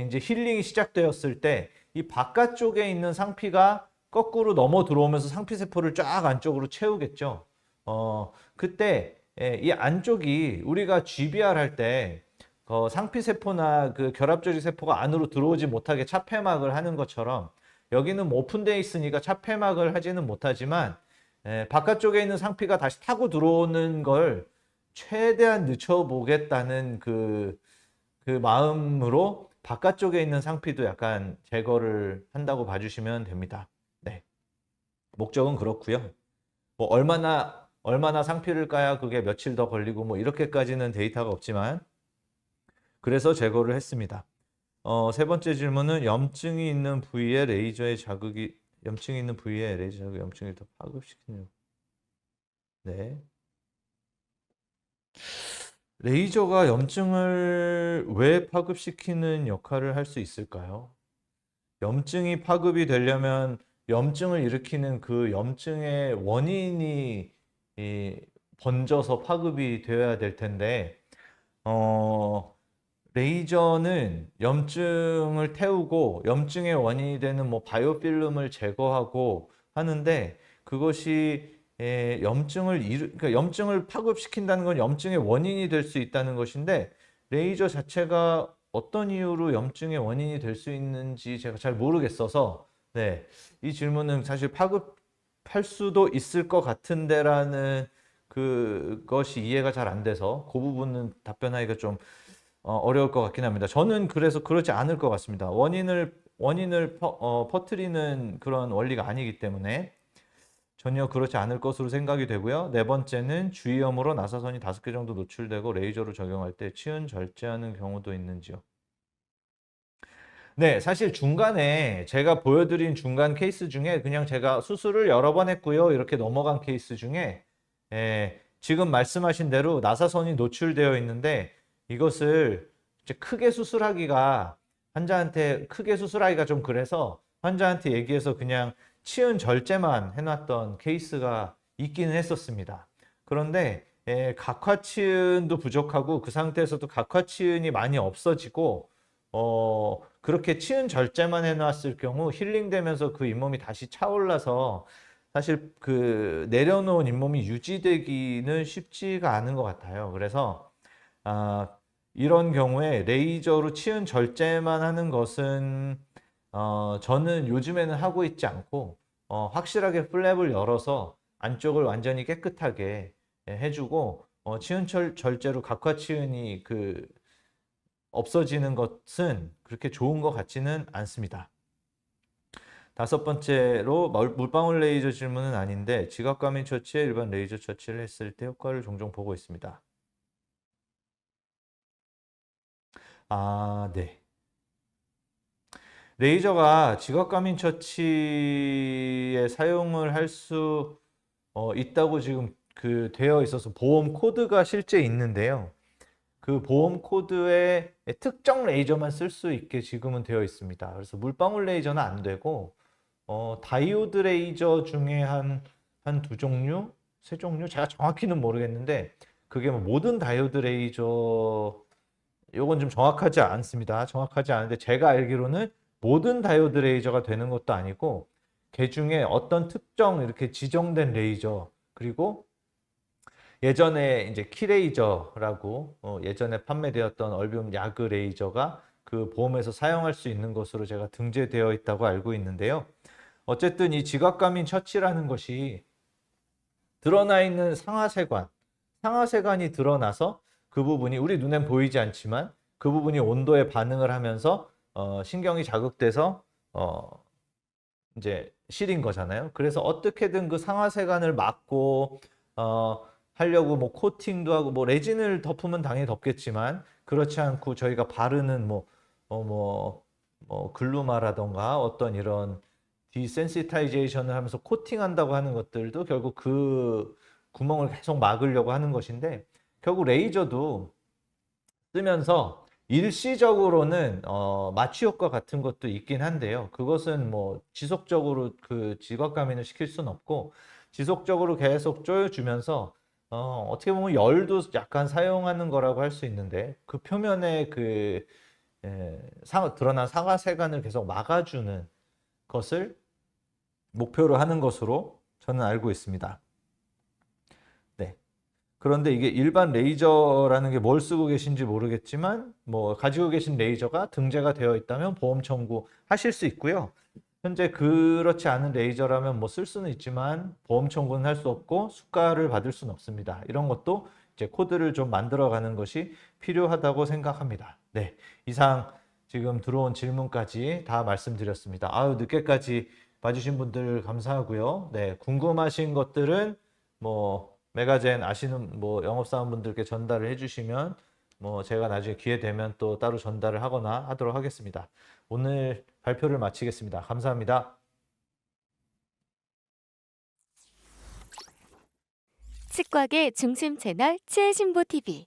이제 힐링이 시작되었을 때 이 바깥쪽에 있는 상피가 거꾸로 넘어 들어오면서 상피 세포를 쫙 안쪽으로 채우겠죠. 그때 이 안쪽이 우리가 GBR 할 때 상피 세포나 그 결합조직 세포가 안으로 들어오지 못하게 차폐막을 하는 것처럼, 여기는 뭐 오픈되어 있으니까 차폐막을 하지는 못하지만 바깥쪽에 있는 상피가 다시 타고 들어오는 걸 최대한 늦춰보겠다는 그 마음으로 바깥쪽에 있는 상피도 약간 제거를 한다고 봐주시면 됩니다. 네, 목적은 그렇고요. 뭐 얼마나 상피를 까야 그게 며칠 더 걸리고 뭐 이렇게까지는 데이터가 없지만 그래서 제거를 했습니다. 세 번째 질문은 염증이 있는 부위에 레이저 자극이 염증을 더 파급시키는. 네. 레이저가 염증을 왜 파급시키는 역할을 할 수 있을까요? 염증이 파급이 되려면 염증을 일으키는 그 염증의 원인이 번져서 파급이 되어야 될 텐데, 레이저는 염증을 태우고 염증의 원인이 되는 뭐 바이오필름을 제거하고 하는데, 그것이 그러니까 염증을 파급시킨다는 건 염증의 원인이 될 수 있다는 것인데, 레이저 자체가 어떤 이유로 염증의 원인이 될 수 있는지 제가 잘 모르겠어서, 네, 이 질문은 사실 파급할 수도 있을 것 같은데라는 그것이 이해가 잘 안 돼서 그 부분은 답변하기가 좀 어려울 것 같긴 합니다. 저는 그래서 그렇지 않을 것 같습니다. 원인을 퍼뜨리는 그런 원리가 아니기 때문에 전혀 그렇지 않을 것으로 생각이 되고요. 네 번째는 주위염으로 나사선이 5개 정도 노출되고 레이저로 적용할 때 치은 절제하는 경우도 있는지요? 네, 사실 중간에 제가 보여드린 중간 케이스 중에 그냥 제가 수술을 여러 번 했고요, 이렇게 넘어간 케이스 중에 지금 말씀하신 대로 나사선이 노출되어 있는데, 이것을 이제 환자한테 크게 수술하기가 좀 그래서 환자한테 얘기해서 그냥 치은 절제만 해놨던 케이스가 있기는 했었습니다. 그런데 각화치은도 부족하고 그 상태에서도 각화치은이 많이 없어지고 그렇게 치은 절제만 해놨을 경우 힐링되면서 그 잇몸이 다시 차올라서 사실 그 내려놓은 잇몸이 유지되기는 쉽지가 않은 것 같아요. 그래서 이런 경우에 레이저로 치은 절제만 하는 것은 저는 요즘에는 하고 있지 않고 확실하게 플랩을 열어서 안쪽을 완전히 깨끗하게 해주고 치은 절제로 각화치은이 없어지는 것은 그렇게 좋은 것 같지는 않습니다. 다섯 번째로 물방울 레이저 질문은 아닌데 지각감인 처치에 일반 레이저 처치를 했을 때 효과를 종종 보고 있습니다. 네. 레이저가 지각감인 처치에 사용을 할 수 있다고 지금 되어 있어서 보험 코드가 실제 있는데요. 그 보험 코드에 특정 레이저만 쓸 수 있게 지금은 되어 있습니다. 그래서 물방울 레이저는 안 되고 다이오드 레이저 중에 한 두 종류, 세 종류, 제가 정확히는 모르겠는데 그게 뭐 모든 다이오드 레이저, 요건 좀 정확하지 않습니다. 정확하지 않은데 제가 알기로는 모든 다이오드 레이저가 되는 것도 아니고 그 중에 어떤 특정 이렇게 지정된 레이저, 그리고 예전에 이제 키레이저라고 예전에 판매되었던 얼비움 야그 레이저가 그 보험에서 사용할 수 있는 것으로 제가 등재되어 있다고 알고 있는데요. 어쨌든 이 지각감인 처치라는 것이 드러나 있는 상하세관이 드러나서 그 부분이 우리 눈엔 보이지 않지만 그 부분이 온도에 반응을 하면서 신경이 자극돼서 이제 시린 거잖아요. 그래서 어떻게든 그 상하세관을 막고 하려고 뭐 코팅도 하고 뭐 레진을 덮으면 당연히 덮겠지만 그렇지 않고 저희가 바르는 뭐 글루마라던가 어떤 이런 디센시타이제이션을 하면서 코팅한다고 하는 것들도 결국 그 구멍을 계속 막으려고 하는 것인데 결국 레이저도 쓰면서 일시적으로는 마취 효과 같은 것도 있긴 한데요. 그것은 뭐 지속적으로 그 지각감인을 시킬 수는 없고 지속적으로 계속 조여주면서 어떻게 보면 열도 약간 사용하는 거라고 할 수 있는데 그 표면에 그 드러난 상하세관을 계속 막아주는 것을 목표로 하는 것으로 저는 알고 있습니다. 네. 그런데 이게 일반 레이저라는 게 뭘 쓰고 계신지 모르겠지만 뭐 가지고 계신 레이저가 등재가 되어 있다면 보험 청구하실 수 있고요. 현재 그렇지 않은 레이저라면 뭐 쓸 수는 있지만 보험 청구는 할 수 없고 수가를 받을 수는 없습니다. 이런 것도 이제 코드를 좀 만들어 가는 것이 필요하다고 생각합니다. 네. 이상 지금 들어온 질문까지 다 말씀드렸습니다. 아유, 늦게까지 봐주신 분들 감사하고요. 네. 궁금하신 것들은 뭐 메가젠 아시는 뭐 영업사원분들께 전달을 해주시면 뭐 제가 나중에 기회 되면 또 따로 전달을 하거나 하도록 하겠습니다. 오늘 발표를 마치겠습니다. 감사합니다. 치과계 중심 채널 치해신보 TV